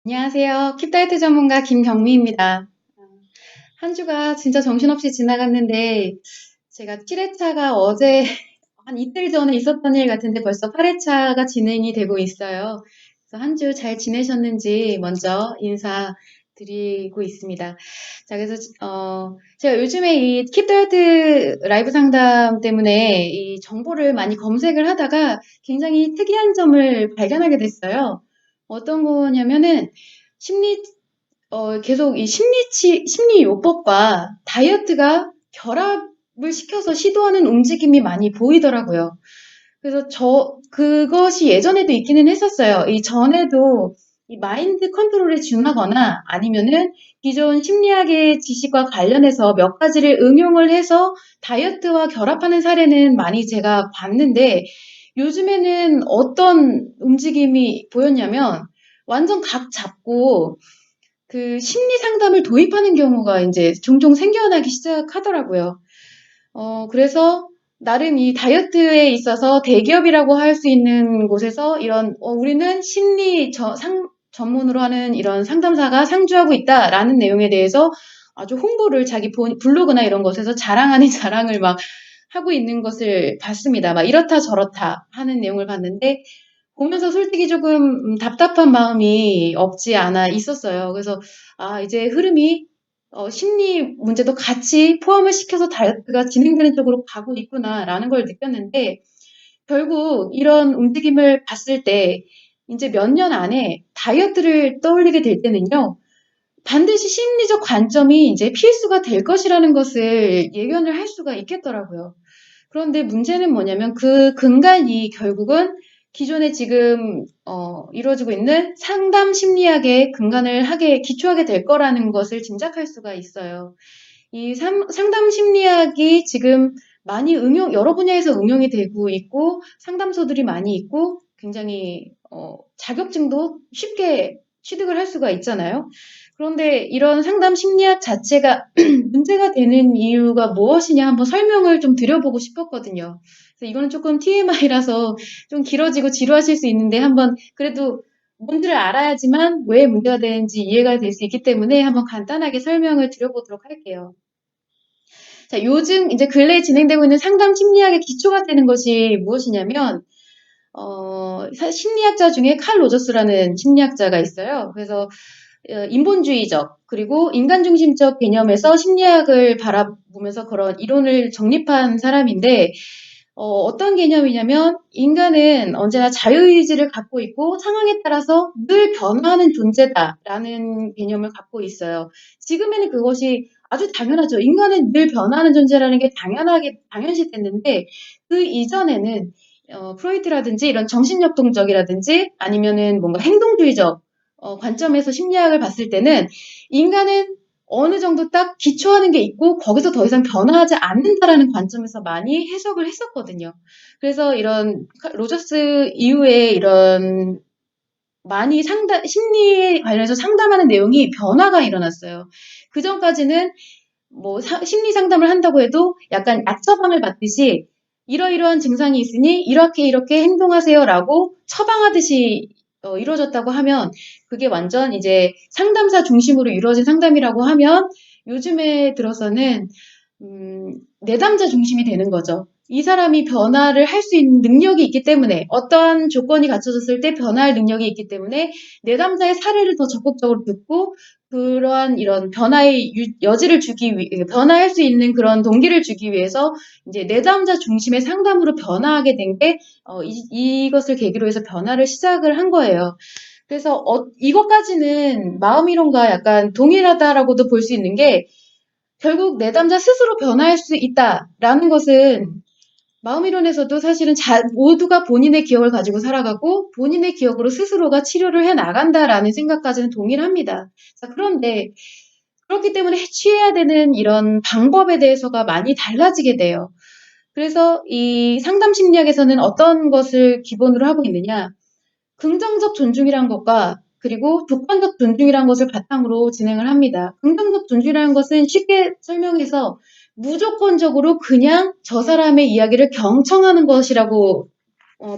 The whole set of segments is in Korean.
안녕하세요. 킵다이어트 전문가 김경미입니다. 한 주가 진짜 정신없이 지나갔는데 제가 7회차가 어제 한 이틀 전에 있었던 일 같은데 벌써 8회차가 진행이 되고 있어요. 그래서 한 주 잘 지내셨는지 먼저 인사드리고 있습니다. 자, 그래서 제가 요즘에 이 킵다이어트 라이브 상담 때문에 이 정보를 많이 검색을 하다가 굉장히 특이한 점을 발견하게 됐어요. 어떤 거냐면은 심리 계속 이 심리요법과 다이어트가 결합을 시켜서 시도하는 움직임이 많이 보이더라고요. 그래서 그것이 예전에도 있기는 했었어요. 이 전에도 이 마인드 컨트롤에 준하거나 아니면은 기존 심리학의 지식과 관련해서 몇 가지를 응용을 해서 다이어트와 결합하는 사례는 많이 제가 봤는데 요즘에는 어떤 움직임이 보였냐면 완전 각 잡고 그 심리 상담을 도입하는 경우가 이제 종종 생겨나기 시작하더라고요. 그래서 나름 이 다이어트에 있어서 대기업이라고 할 수 있는 곳에서 이런 우리는 심리 전문으로 하는 이런 상담사가 상주하고 있다라는 내용에 대해서 아주 홍보를 자기 블로그나 이런 것에서 자랑 아닌 자랑을 막 하고 있는 것을 봤습니다. 막 이렇다 저렇다 하는 내용을 봤는데 보면서 솔직히 조금 답답한 마음이 없지 않아 있었어요. 그래서 이제 흐름이 심리 문제도 같이 포함을 시켜서 다이어트가 진행되는 쪽으로 가고 있구나라는 걸 느꼈는데 결국 이런 움직임을 봤을 때 이제 몇 년 안에 다이어트를 떠올리게 될 때는요. 반드시 심리적 관점이 이제 필수가 될 것이라는 것을 예견을 할 수가 있겠더라고요. 그런데 문제는 뭐냐면 그 근간이 결국은 기존에 지금 이루어지고 있는 상담 심리학의 근간을 기초하게 될 거라는 것을 짐작할 수가 있어요. 이 상담 심리학이 지금 많이 여러 분야에서 응용이 되고 있고 상담소들이 많이 있고 굉장히 자격증도 쉽게 취득을 할 수가 있잖아요. 그런데 이런 상담 심리학 자체가 문제가 되는 이유가 무엇이냐 한번 설명을 좀 드려보고 싶었거든요. 그래서 이거는 조금 TMI라서 좀 길어지고 지루하실 수 있는데 한번 그래도 뭔지를 알아야지만 왜 문제가 되는지 이해가 될 수 있기 때문에 한번 간단하게 설명을 드려보도록 할게요. 자, 요즘 이제 근래에 진행되고 있는 상담 심리학의 기초가 되는 것이 무엇이냐면 심리학자 중에 칼 로저스라는 심리학자가 있어요. 그래서 인본주의적 그리고 인간중심적 개념에서 심리학을 바라보면서 그런 이론을 정립한 사람인데 어떤 개념이냐면 인간은 언제나 자유의지를 갖고 있고 상황에 따라서 늘 변화하는 존재다라는 개념을 갖고 있어요. 지금에는 그것이 아주 당연하죠. 인간은 늘 변화하는 존재라는 게 당연시됐는데 그 이전에는 프로이트라든지 이런 정신역동적이라든지 아니면은 뭔가 행동주의적 관점에서 심리학을 봤을 때는 인간은 어느 정도 딱 기초하는 게 있고 거기서 더 이상 변화하지 않는다라는 관점에서 많이 해석을 했었거든요. 그래서 이런 로저스 이후에 이런 많이 심리에 관련해서 상담하는 내용이 변화가 일어났어요. 그 전까지는 뭐 심리 상담을 한다고 해도 약간 약 처방을 받듯이 이러이러한 증상이 있으니 이렇게 이렇게 행동하세요라고 처방하듯이 이루어졌다고 하면 그게 완전 이제 상담사 중심으로 이루어진 상담이라고 하면 요즘에 들어서는 내담자 중심이 되는 거죠. 이 사람이 변화를 할 수 있는 능력이 있기 때문에 어떠한 조건이 갖춰졌을 때 변화할 능력이 있기 때문에 내담자의 사례를 더 적극적으로 듣고 그러한 이런 변화의 여지를 주기 위해 변화할 수 있는 그런 동기를 주기 위해서 이제 내담자 중심의 상담으로 변화하게 된 게 이것을 계기로 해서 변화를 시작을 한 거예요. 그래서 이것까지는 마음이론과 약간 동일하다라고도 볼 수 있는 게 결국 내담자 스스로 변화할 수 있다라는 것은 마음이론에서도 사실은 모두가 본인의 기억을 가지고 살아가고 본인의 기억으로 스스로가 치료를 해 나간다라는 생각까지는 동일합니다. 자, 그런데 그렇기 때문에 취해야 되는 이런 방법에 대해서가 많이 달라지게 돼요. 그래서 이 상담 심리학에서는 어떤 것을 기본으로 하고 있느냐? 긍정적 존중이란 것과 그리고 객관적 존중이란 것을 바탕으로 진행을 합니다. 긍정적 존중이라는 것은 쉽게 설명해서 무조건적으로 그냥 저 사람의 이야기를 경청하는 것이라고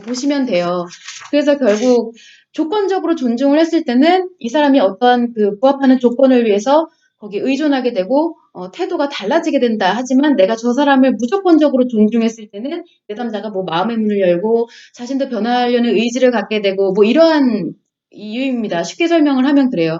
보시면 돼요. 그래서 결국 조건적으로 존중을 했을 때는 이 사람이 어떠한 그 부합하는 조건을 위해서 거기에 의존하게 되고 태도가 달라지게 된다. 하지만 내가 저 사람을 무조건적으로 존중했을 때는 내담자가 뭐 마음의 문을 열고 자신도 변화하려는 의지를 갖게 되고 뭐 이러한 이유입니다. 쉽게 설명을 하면 그래요.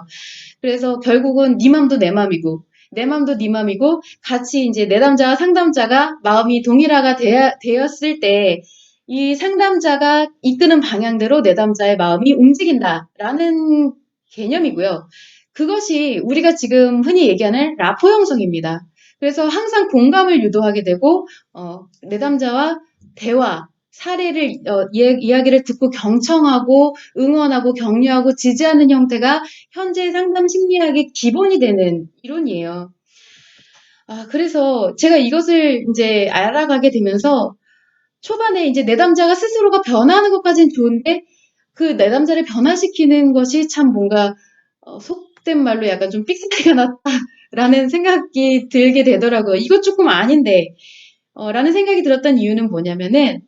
그래서 결국은 네 맘도 내 맘이고 내 맘도 네 맘이고 같이 이제 내담자와 상담자가 마음이 동일화가 되었을 때 이 상담자가 이끄는 방향대로 내담자의 마음이 움직인다라는 개념이고요. 그것이 우리가 지금 흔히 얘기하는 라포 형성입니다. 그래서 항상 공감을 유도하게 되고 내담자와 대화, 사례를 이야기를 듣고 경청하고 응원하고 격려하고 지지하는 형태가 현재 상담 심리학의 기본이 되는 이론이에요. 그래서 제가 이것을 이제 알아가게 되면서 초반에 이제 내담자가 스스로가 변하는 것까지는 좋은데 그 내담자를 변화시키는 것이 참 뭔가 속된 말로 약간 좀 삑사리가 났다라는 생각이 들게 되더라고요. 이거 조금 아닌데 라는 생각이 들었던 이유는 뭐냐면은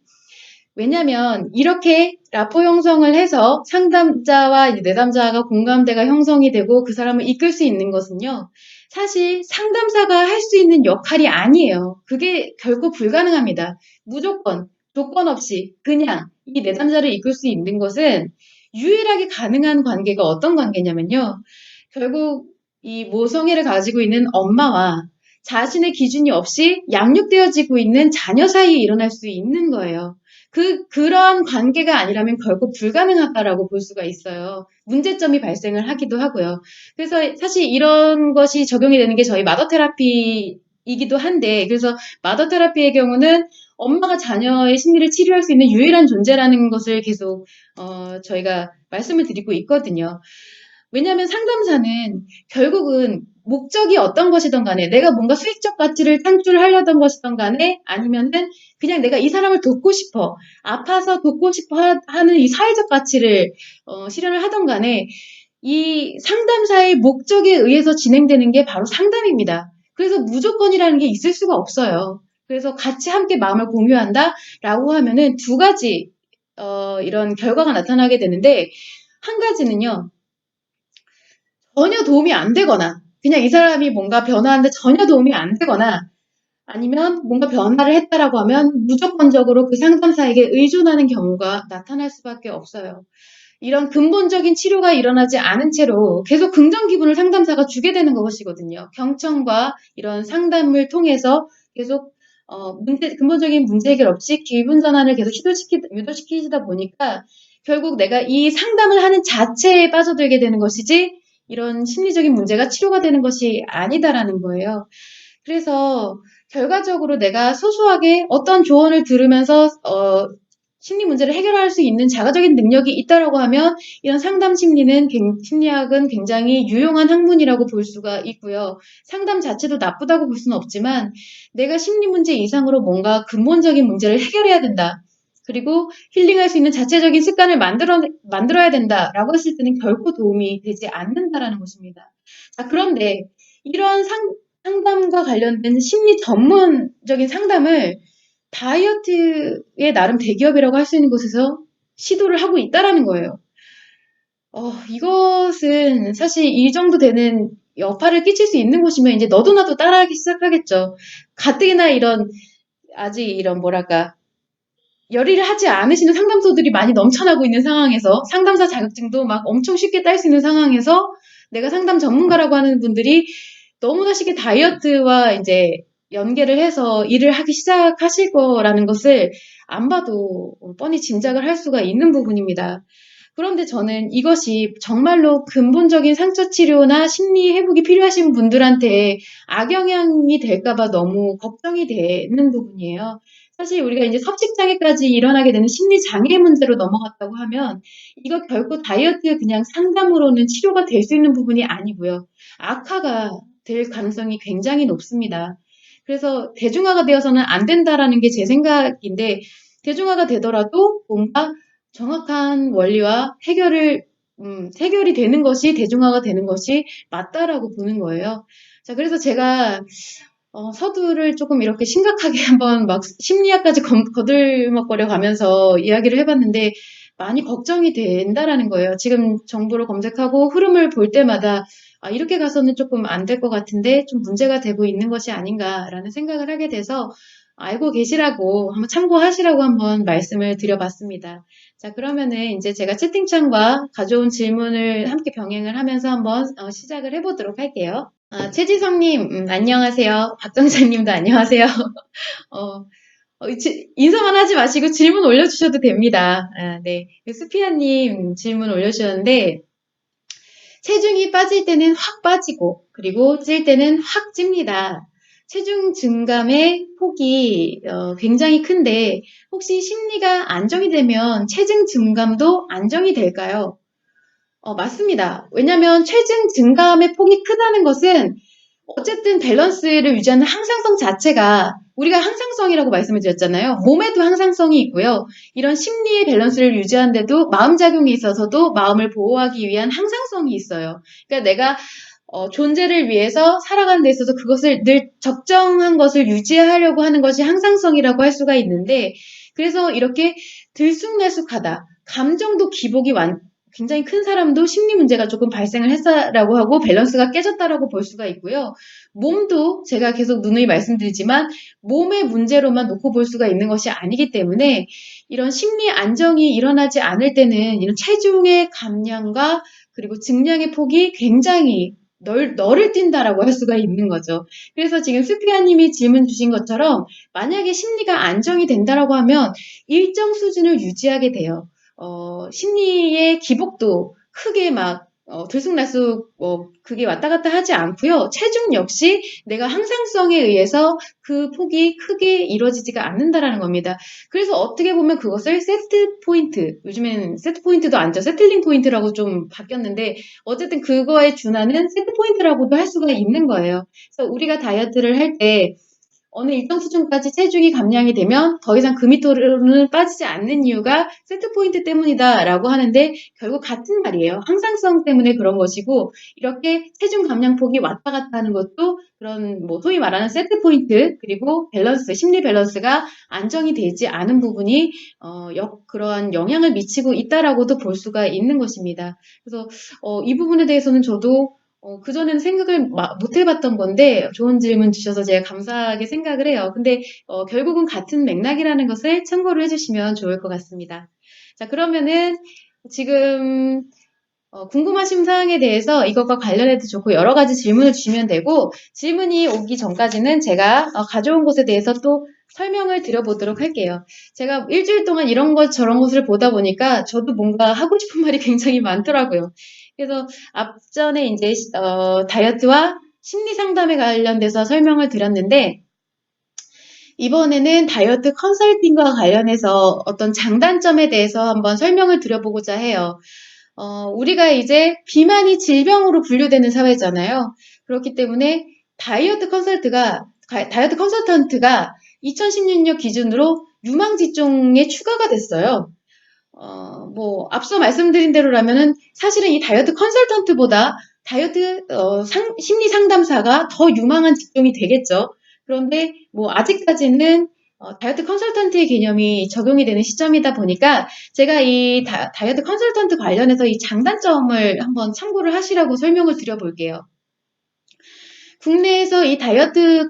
왜냐면 이렇게 라포 형성을 해서 상담자와 내담자가 공감대가 형성이 되고 그 사람을 이끌 수 있는 것은요. 사실 상담사가 할 수 있는 역할이 아니에요. 그게 결코 불가능합니다. 무조건 조건 없이 그냥 이 내담자를 이끌 수 있는 것은 유일하게 가능한 관계가 어떤 관계냐면요. 결국 이 모성애를 가지고 있는 엄마와 자신의 기준이 없이 양육되어지고 있는 자녀 사이에 일어날 수 있는 거예요. 그런 관계가 아니라면 결국 불가능하다라고 볼 수가 있어요. 문제점이 발생을 하기도 하고요. 그래서 사실 이런 것이 적용이 되는 게 저희 마더 테라피이기도 한데, 그래서 마더 테라피의 경우는 엄마가 자녀의 심리를 치료할 수 있는 유일한 존재라는 것을 계속, 저희가 말씀을 드리고 있거든요. 왜냐하면 상담사는 결국은 목적이 어떤 것이든 간에 내가 뭔가 수익적 가치를 창출하려던 것이든 간에 아니면은 그냥 내가 이 사람을 돕고 싶어 아파서 돕고 싶어 하는 이 사회적 가치를 실현을 하던 간에 이 상담사의 목적에 의해서 진행되는 게 바로 상담입니다. 그래서 무조건이라는 게 있을 수가 없어요. 그래서 같이 함께 마음을 공유한다라고 하면은 두 가지 이런 결과가 나타나게 되는데 한 가지는요. 전혀 도움이 안 되거나 그냥 이 사람이 뭔가 변화하는데 전혀 도움이 안 되거나 아니면 뭔가 변화를 했다라고 하면 무조건적으로 그 상담사에게 의존하는 경우가 나타날 수밖에 없어요. 이런 근본적인 치료가 일어나지 않은 채로 계속 긍정 기분을 상담사가 주게 되는 것이거든요. 경청과 이런 상담을 통해서 계속 근본적인 문제 해결 없이 기분 전환을 계속 유도시키다 보니까 결국 내가 이 상담을 하는 자체에 빠져들게 되는 것이지 이런 심리적인 문제가 치료가 되는 것이 아니다라는 거예요. 그래서 결과적으로 내가 소소하게 어떤 조언을 들으면서 심리 문제를 해결할 수 있는 자가적인 능력이 있다라고 하면 이런 상담 심리학은 굉장히 유용한 학문이라고 볼 수가 있고요. 상담 자체도 나쁘다고 볼 수는 없지만 내가 심리 문제 이상으로 뭔가 근본적인 문제를 해결해야 된다. 그리고 힐링할 수 있는 자체적인 습관을 만들어야 된다라고 했을 때는 결코 도움이 되지 않는다라는 것입니다. 자, 그런데 이러한 상담과 관련된 심리 전문적인 상담을 다이어트의 나름 대기업이라고 할 수 있는 곳에서 시도를 하고 있다라는 거예요. 이것은 사실 이 정도 되는 여파를 끼칠 수 있는 곳이면 이제 너도 나도 따라하기 시작하겠죠. 가뜩이나 아직 이런 뭐랄까, 열의를 하지 않으시는 상담소들이 많이 넘쳐나고 있는 상황에서 상담사 자격증도 막 엄청 쉽게 딸 수 있는 상황에서 내가 상담 전문가라고 하는 분들이 너무나 쉽게 다이어트와 이제 연계를 해서 일을 하기 시작하실 거라는 것을 안 봐도 뻔히 짐작을 할 수가 있는 부분입니다. 그런데 저는 이것이 정말로 근본적인 상처 치료나 심리 회복이 필요하신 분들한테 악영향이 될까봐 너무 걱정이 되는 부분이에요. 사실 우리가 이제 섭식장애까지 일어나게 되는 심리장애 문제로 넘어갔다고 하면 이거 결코 다이어트 그냥 상담으로는 치료가 될 수 있는 부분이 아니고요. 악화가 될 가능성이 굉장히 높습니다. 그래서 대중화가 되어서는 안 된다라는 게 제 생각인데 대중화가 되더라도 뭔가 정확한 원리와 해결이 되는 것이 대중화가 되는 것이 맞다라고 보는 거예요. 자, 그래서 제가 서두를 조금 이렇게 심각하게 한번 막 심리학까지 거들먹거려 가면서 이야기를 해봤는데 많이 걱정이 된다라는 거예요. 지금 정보를 검색하고 흐름을 볼 때마다 이렇게 가서는 조금 안 될 것 같은데 좀 문제가 되고 있는 것이 아닌가라는 생각을 하게 돼서 알고 계시라고 한번 참고하시라고 한번 말씀을 드려봤습니다. 자, 그러면은 이제 제가 채팅창과 가져온 질문을 함께 병행을 하면서 한번 시작을 해보도록 할게요. 최지성님, 안녕하세요. 박정자님도 안녕하세요. 어, 인사만 하지 마시고 질문 올려주셔도 됩니다. 네. 수피아님 질문 올려주셨는데, 체중이 빠질 때는 확 빠지고, 그리고 찔 때는 확 찝니다. 체중 증감의 폭이 굉장히 큰데, 혹시 심리가 안정이 되면 체중 증감도 안정이 될까요? 맞습니다. 왜냐면 체중 증감의 폭이 크다는 것은 어쨌든 밸런스를 유지하는 항상성 자체가 우리가 항상성이라고 말씀을 드렸잖아요. 몸에도 항상성이 있고요. 이런 심리의 밸런스를 유지하는데도 마음작용에 있어서도 마음을 보호하기 위한 항상성이 있어요. 그러니까 내가 존재를 위해서 살아가는 데 있어서 그것을 늘 적정한 것을 유지하려고 하는 것이 항상성이라고 할 수가 있는데, 그래서 이렇게 들쑥날쑥하다, 감정도 기복이 굉장히 큰 사람도 심리 문제가 조금 발생을 했다라고 하고 밸런스가 깨졌다라고 볼 수가 있고요. 몸도 제가 계속 누누이 말씀드리지만 몸의 문제로만 놓고 볼 수가 있는 것이 아니기 때문에 이런 심리 안정이 일어나지 않을 때는 이런 체중의 감량과 그리고 증량의 폭이 굉장히 너를 뛴다라고 할 수가 있는 거죠. 그래서 지금 스피아님이 질문 주신 것처럼 만약에 심리가 안정이 된다라고 하면 일정 수준을 유지하게 돼요. 심리의 기복도 크게 막 들쑥날쑥 그게 왔다 갔다 하지 않고요. 체중 역시 내가 항상성에 의해서 그 폭이 크게 이루어지지가 않는다라는 겁니다. 그래서 어떻게 보면 그것을 세트 포인트, 요즘엔 세트 포인트도 아니죠. 세틀링 포인트라고 좀 바뀌었는데 어쨌든 그거에 준하는 세트 포인트라고도 할 수가 있는 거예요. 그래서 우리가 다이어트를 할 때 어느 일정 수준까지 체중이 감량이 되면 더 이상 그 밑으로는 빠지지 않는 이유가 세트 포인트 때문이다라고 하는데 결국 같은 말이에요. 항상성 때문에 그런 것이고 이렇게 체중 감량폭이 왔다 갔다 하는 것도 그런 뭐 소위 말하는 세트 포인트 그리고 밸런스, 심리 밸런스가 안정이 되지 않은 부분이 그러한 영향을 미치고 있다라고도 볼 수가 있는 것입니다. 그래서 이 부분에 대해서는 저도 그전에는 생각을 못 해봤던 건데, 좋은 질문 주셔서 제가 감사하게 생각을 해요. 근데, 결국은 같은 맥락이라는 것을 참고를 해주시면 좋을 것 같습니다. 자, 그러면은, 지금, 궁금하신 사항에 대해서 이것과 관련해도 좋고, 여러 가지 질문을 주시면 되고, 질문이 오기 전까지는 제가 가져온 것에 대해서 또 설명을 드려보도록 할게요. 제가 일주일 동안 이런 것, 저런 것을 보다 보니까, 저도 뭔가 하고 싶은 말이 굉장히 많더라고요. 그래서 앞전에 이제 다이어트와 심리 상담에 관련돼서 설명을 드렸는데 이번에는 다이어트 컨설팅과 관련해서 어떤 장단점에 대해서 한번 설명을 드려보고자 해요. 우리가 이제 비만이 질병으로 분류되는 사회잖아요. 그렇기 때문에 다이어트 컨설턴트가 2016년 기준으로 유망 직종에 추가가 됐어요. 앞서 말씀드린 대로라면은 사실은 이 다이어트 컨설턴트보다 다이어트 심리 상담사가 더 유망한 직종이 되겠죠. 그런데 아직까지는 다이어트 컨설턴트의 개념이 적용이 되는 시점이다 보니까 제가 이 다이어트 컨설턴트 관련해서 이 장단점을 한번 참고를 하시라고 설명을 드려볼게요. 국내에서 이 다이어트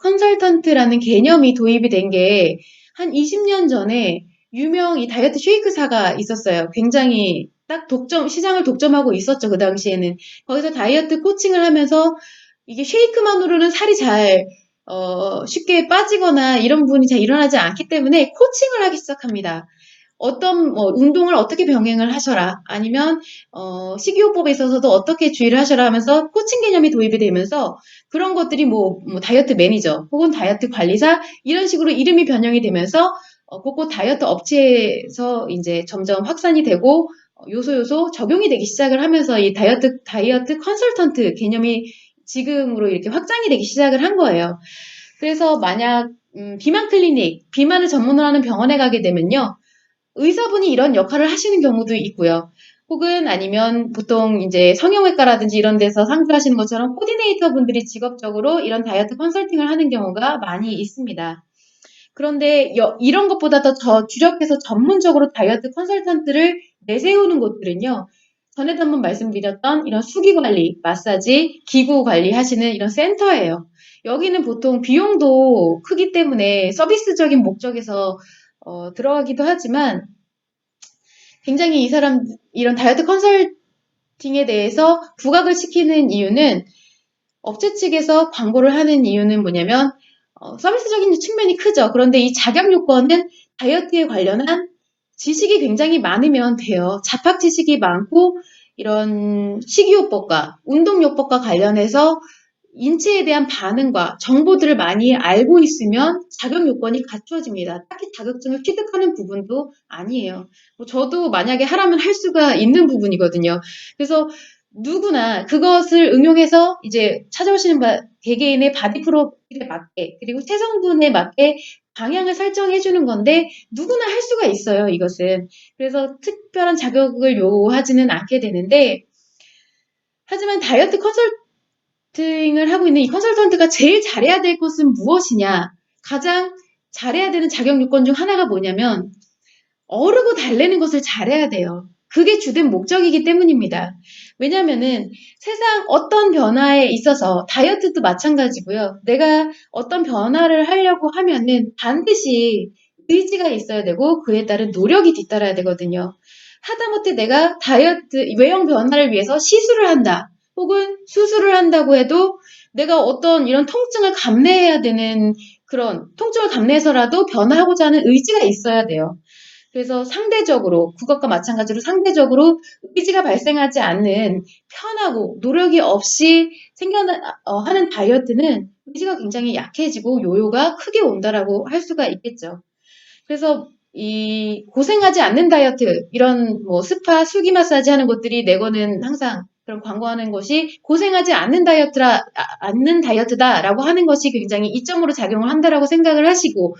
컨설턴트라는 개념이 도입이 된 게 한 20년 전에 유명 이 다이어트 쉐이크사가 있었어요. 굉장히 딱 시장을 독점하고 있었죠. 그 당시에는. 거기서 다이어트 코칭을 하면서 이게 쉐이크만으로는 살이 쉽게 빠지거나 이런 부분이 잘 일어나지 않기 때문에 코칭을 하기 시작합니다. 어떤 운동을 어떻게 병행을 하셔라 아니면 식이요법에 있어서도 어떻게 주의를 하셔라 하면서 코칭 개념이 도입이 되면서 그런 것들이 다이어트 매니저 혹은 다이어트 관리사 이런 식으로 이름이 변형이 되면서 그곳 다이어트 업체에서 이제 점점 확산이 되고 요소 적용이 되기 시작을 하면서 이 다이어트 컨설턴트 개념이 지금으로 이렇게 확장이 되기 시작을 한 거예요. 그래서 만약 비만 클리닉, 비만을 전문으로 하는 병원에 가게 되면요. 의사분이 이런 역할을 하시는 경우도 있고요. 혹은 아니면 보통 이제 성형외과라든지 이런 데서 상주하시는 것처럼 코디네이터 분들이 직업적으로 이런 다이어트 컨설팅을 하는 경우가 많이 있습니다. 그런데 이런 것보다 더 주력해서 전문적으로 다이어트 컨설턴트를 내세우는 곳들은요. 전에도 한번 말씀드렸던 이런 수기 관리, 마사지, 기구 관리 하시는 이런 센터예요. 여기는 보통 비용도 크기 때문에 서비스적인 목적에서 들어가기도 하지만 굉장히 이런 다이어트 컨설팅에 대해서 부각을 시키는 이유는 업체 측에서 광고를 하는 이유는 뭐냐면 서비스적인 측면이 크죠. 그런데 이 자격 요건은 다이어트에 관련한 지식이 굉장히 많으면 돼요. 잡학 지식이 많고 이런 식이요법과 운동요법과 관련해서 인체에 대한 반응과 정보들을 많이 알고 있으면 자격 요건이 갖추어집니다. 딱히 자격증을 취득하는 부분도 아니에요. 뭐 저도 만약에 하라면 할 수가 있는 부분이거든요. 그래서 누구나 그것을 응용해서 이제 찾아오시는 개개인의 바디 프로필에 맞게 그리고 체성분에 맞게 방향을 설정해 주는 건데 누구나 할 수가 있어요, 이것은. 그래서 특별한 자격을 요하지는 않게 되는데 하지만 다이어트 컨설팅을 하고 있는 이 컨설턴트가 제일 잘해야 될 것은 무엇이냐? 가장 잘해야 되는 자격 요건 중 하나가 뭐냐면 어르고 달래는 것을 잘해야 돼요. 그게 주된 목적이기 때문입니다. 왜냐면은 세상 어떤 변화에 있어서 다이어트도 마찬가지고요. 내가 어떤 변화를 하려고 하면은 반드시 의지가 있어야 되고 그에 따른 노력이 뒤따라야 되거든요. 하다못해 내가 다이어트 외형 변화를 위해서 시술을 한다. 혹은 수술을 한다고 해도 내가 어떤 이런 통증을 감내해야 되는 그런 통증을 감내해서라도 변화하고자 하는 의지가 있어야 돼요. 그래서 상대적으로 그것과 마찬가지로 상대적으로 의지가 발생하지 않는 편하고 노력이 없이 하는 다이어트는 의지가 굉장히 약해지고 요요가 크게 온다라고 할 수가 있겠죠. 그래서 이 고생하지 않는 다이어트 이런 뭐 스파, 수기 마사지 하는 곳들이 내거는 항상 그런 광고하는 것이 고생하지 않는 다이어트다라고 하는 것이 굉장히 이점으로 작용을 한다라고 생각을 하시고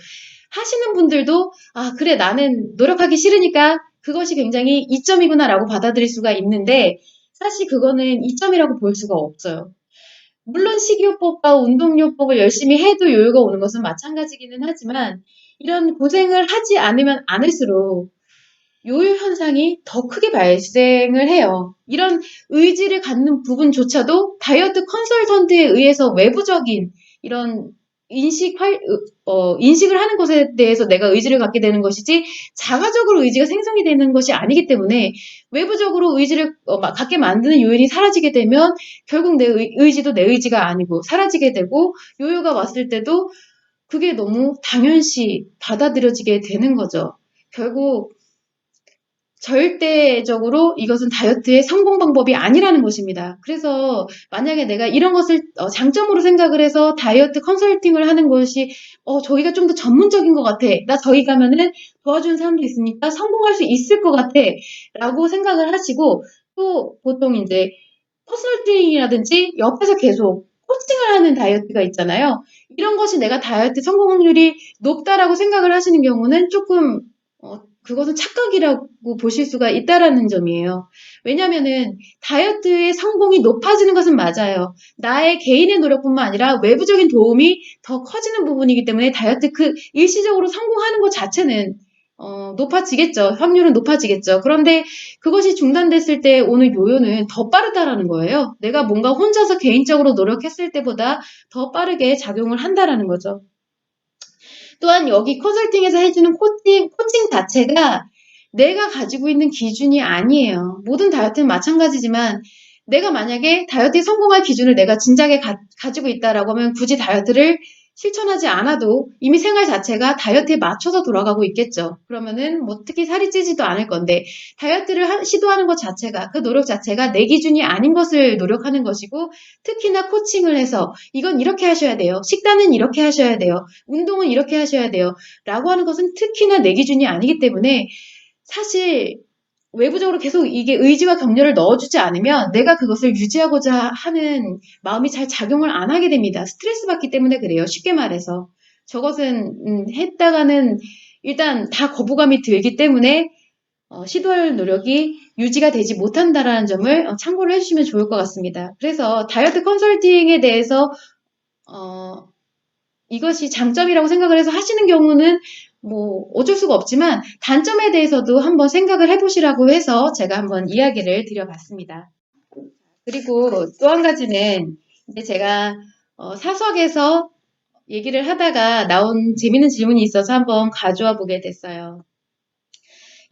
하시는 분들도 아 그래 나는 노력하기 싫으니까 그것이 굉장히 이점이구나라고 받아들일 수가 있는데 사실 그거는 이점이라고 볼 수가 없어요. 물론 식이요법과 운동요법을 열심히 해도 요요가 오는 것은 마찬가지기는 하지만 이런 고생을 하지 않으면 않을수록 요요 현상이 더 크게 발생을 해요. 이런 의지를 갖는 부분조차도 다이어트 컨설턴트에 의해서 외부적인 이런 인식을 하는 것에 대해서 내가 의지를 갖게 되는 것이지 자가적으로 의지가 생성이 되는 것이 아니기 때문에 외부적으로 의지를 갖게 만드는 요인이 사라지게 되면 결국 내 의지도 내 의지가 아니고 사라지게 되고 요요가 왔을 때도 그게 너무 당연시 받아들여지게 되는 거죠. 결국 절대적으로 이것은 다이어트의 성공 방법이 아니라는 것입니다. 그래서 만약에 내가 이런 것을 장점으로 생각을 해서 다이어트 컨설팅을 하는 것이 저기가 좀 더 전문적인 것 같아. 나 저기 가면은 도와주는 사람도 있으니까 성공할 수 있을 것 같아. 라고 생각을 하시고 또 보통 이제 컨설팅이라든지 옆에서 계속 코칭을 하는 다이어트가 있잖아요. 이런 것이 내가 다이어트 성공 확률이 높다라고 생각을 하시는 경우는 조금 그것은 착각이라고 보실 수가 있다라는 점이에요. 왜냐면은 다이어트의 성공이 높아지는 것은 맞아요. 나의 개인의 노력뿐만 아니라 외부적인 도움이 더 커지는 부분이기 때문에 다이어트 일시적으로 성공하는 것 자체는 높아지겠죠. 확률은 높아지겠죠. 그런데 그것이 중단됐을 때 오는 요요는 더 빠르다라는 거예요. 내가 뭔가 혼자서 개인적으로 노력했을 때보다 더 빠르게 작용을 한다라는 거죠. 또한 여기 컨설팅에서 해주는 코칭 자체가 내가 가지고 있는 기준이 아니에요. 모든 다이어트는 마찬가지지만 내가 만약에 다이어트에 성공할 기준을 내가 진작에 가지고 있다라고 하면 굳이 다이어트를 실천하지 않아도 이미 생활 자체가 다이어트에 맞춰서 돌아가고 있겠죠. 그러면은 뭐 특히 살이 찌지도 않을 건데 다이어트를 시도하는 것 자체가 그 노력 자체가 내 기준이 아닌 것을 노력하는 것이고 특히나 코칭을 해서 이건 이렇게 하셔야 돼요. 식단은 이렇게 하셔야 돼요. 운동은 이렇게 하셔야 돼요. 라고 하는 것은 특히나 내 기준이 아니기 때문에 사실 외부적으로 계속 이게 의지와 격려를 넣어주지 않으면 내가 그것을 유지하고자 하는 마음이 잘 작용을 안 하게 됩니다. 스트레스 받기 때문에 그래요. 쉽게 말해서. 저것은 했다가는 일단 다 거부감이 들기 때문에 시도할 노력이 유지가 되지 못한다라는 점을 참고를 해주시면 좋을 것 같습니다. 그래서 다이어트 컨설팅에 대해서 어, 이것이 장점이라고 생각을 해서 하시는 경우는 뭐 어쩔 수가 없지만 단점에 대해서도 한번 생각을 해보시라고 해서 제가 한번 이야기를 드려봤습니다. 그리고 또 한 가지는 이제 제가 사석에서 얘기를 하다가 나온 재밌는 질문이 있어서 한번 가져와 보게 됐어요.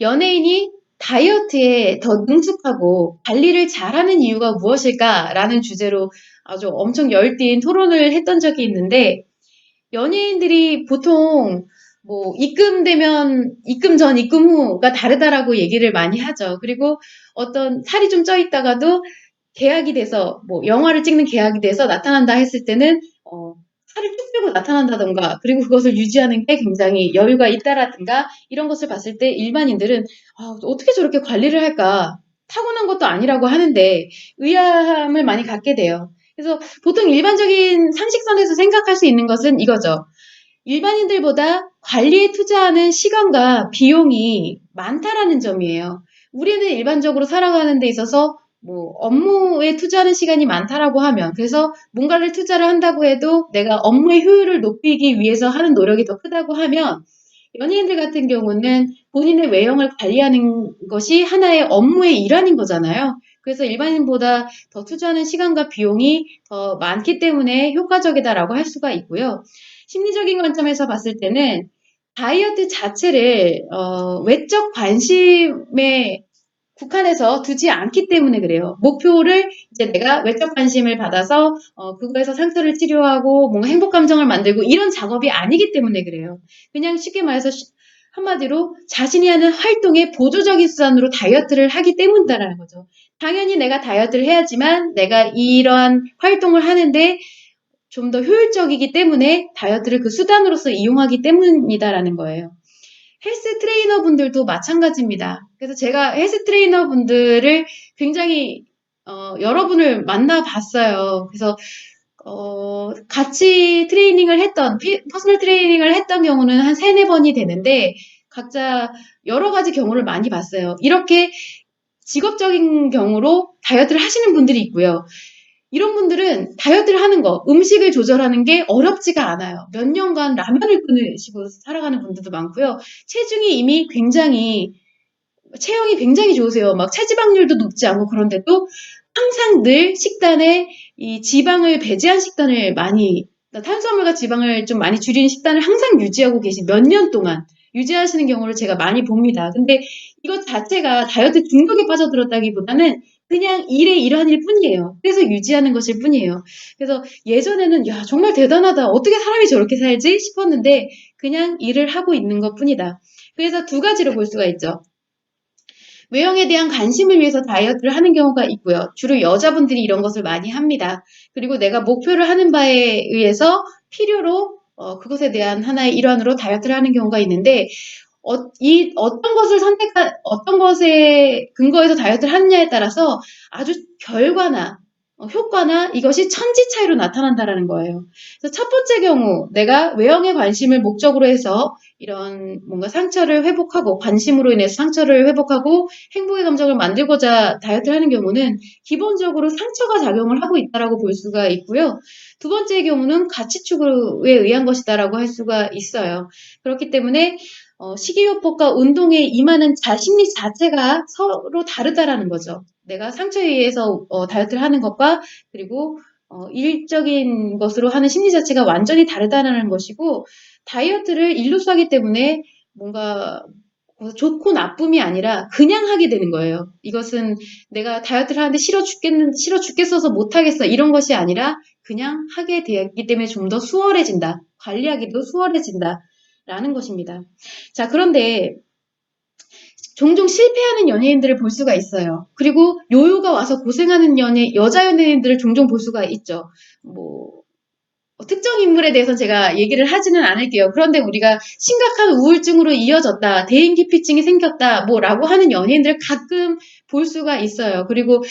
연예인이 다이어트에 더 능숙하고 관리를 잘하는 이유가 무엇일까라는 주제로 아주 엄청 열띤 토론을 했던 적이 있는데, 연예인들이 보통 뭐 입금되면 입금 전, 입금 후가 다르다라고 얘기를 많이 하죠. 그리고 어떤 살이 좀 쪄 있다가도 계약이 돼서 뭐 영화를 찍는 계약이 돼서 나타난다 했을 때는 살을 쭉 빼고 나타난다던가, 그리고 그것을 유지하는 게 굉장히 여유가 있다라든가, 이런 것을 봤을 때 일반인들은 어떻게 저렇게 관리를 할까, 타고난 것도 아니라고 하는데 의아함을 많이 갖게 돼요. 그래서 보통 일반적인 상식선에서 생각할 수 있는 것은 이거죠. 일반인들보다 관리에 투자하는 시간과 비용이 많다라는 점이에요. 우리는 일반적으로 살아가는 데 있어서 뭐 업무에 투자하는 시간이 많다라고 하면, 그래서 뭔가를 투자를 한다고 해도 내가 업무의 효율을 높이기 위해서 하는 노력이 더 크다고 하면, 연예인들 같은 경우는 본인의 외형을 관리하는 것이 하나의 업무의 일환인 거잖아요. 그래서 일반인보다 더 투자하는 시간과 비용이 더 많기 때문에 효과적이다라고 할 수가 있고요. 심리적인 관점에서 봤을 때는 다이어트 자체를 외적 관심에 국한해서 두지 않기 때문에 그래요. 목표를 이제 내가 외적 관심을 받아서 그거에서 상처를 치료하고 뭔가 행복 감정을 만들고 이런 작업이 아니기 때문에 그래요. 그냥 쉽게 말해서 한마디로 자신이 하는 활동의 보조적인 수단으로 다이어트를 하기 때문이다라는 거죠. 당연히 내가 다이어트를 해야지만 내가 이러한 활동을 하는데 좀 더 효율적이기 때문에 다이어트를 그 수단으로서 이용하기 때문이다라는 거예요. 헬스 트레이너 분들도 마찬가지입니다. 그래서 제가 헬스 트레이너 분들을 굉장히 여러분을 만나봤어요. 그래서 같이 트레이닝을 했던, 퍼스널 트레이닝을 했던 경우는 한 3-4번이 되는데 각자 여러 가지 경우를 많이 봤어요. 이렇게 직업적인 경우로 다이어트를 하시는 분들이 있고요. 이런 분들은 다이어트를 하는 거, 음식을 조절하는 게 어렵지가 않아요. 몇 년간 라면을 끊으시고 살아가는 분들도 많고요. 체중이 이미 굉장히, 체형이 굉장히 좋으세요. 막 체지방률도 높지 않고, 그런데도 항상 늘 식단에 이 지방을 배제한 식단을 많이, 탄수화물과 지방을 좀 많이 줄이는 식단을 항상 유지하고 계신, 몇 년 동안 유지하시는 경우를 제가 많이 봅니다. 근데 이것 자체가 다이어트 중독에 빠져들었다기보다는 그냥 일의 일환일 뿐이에요. 그래서 유지하는 것일 뿐이에요. 그래서 예전에는 야, 정말 대단하다, 어떻게 사람이 저렇게 살지 싶었는데 그냥 일을 하고 있는 것 뿐이다. 그래서 두 가지로 볼 수가 있죠. 외형에 대한 관심을 위해서 다이어트를 하는 경우가 있고요. 주로 여자분들이 이런 것을 많이 합니다. 그리고 내가 목표를 하는 바에 의해서 필요로 그것에 대한 하나의 일환으로 다이어트를 하는 경우가 있는데, 어떤 것에 근거해서 다이어트를 하느냐에 따라서 아주 결과나 효과나 이것이 천지 차이로 나타난다라는 거예요. 그래서 첫 번째 경우, 내가 외형에 관심을 목적으로 해서 이런 뭔가 상처를 회복하고, 관심으로 인해서 상처를 회복하고 행복의 감정을 만들고자 다이어트를 하는 경우는 기본적으로 상처가 작용을 하고 있다라고 볼 수가 있고요. 두 번째의 경우는 가치 추구에 의한 것이다라고 할 수가 있어요. 그렇기 때문에 식이요법과 운동에 임하는 자심리 자체가 서로 다르다라는 거죠. 내가 상처에 의해서 다이어트를 하는 것과, 그리고 일적인 것으로 하는 심리 자체가 완전히 다르다는 것이고, 다이어트를 일로서 하기 때문에 뭔가 좋고 나쁨이 아니라 그냥 하게 되는 거예요. 이것은 내가 다이어트를 하는데 싫어 죽겠어서 못하겠어, 이런 것이 아니라 그냥 하게 되기 때문에 좀 더 수월해진다. 관리하기도 수월해진다. 라는 것입니다. 자, 그런데 종종 실패하는 연예인들을 볼 수가 있어요. 그리고 요요가 와서 고생하는 여자 연예인들을 종종 볼 수가 있죠. 뭐, 특정 인물에 대해서 제가 얘기를 하지는 않을게요. 그런데 우리가 심각한 우울증으로 이어졌다, 대인기피증이 생겼다, 뭐라고 하는 연예인들을 가끔 볼 수가 있어요. 그리고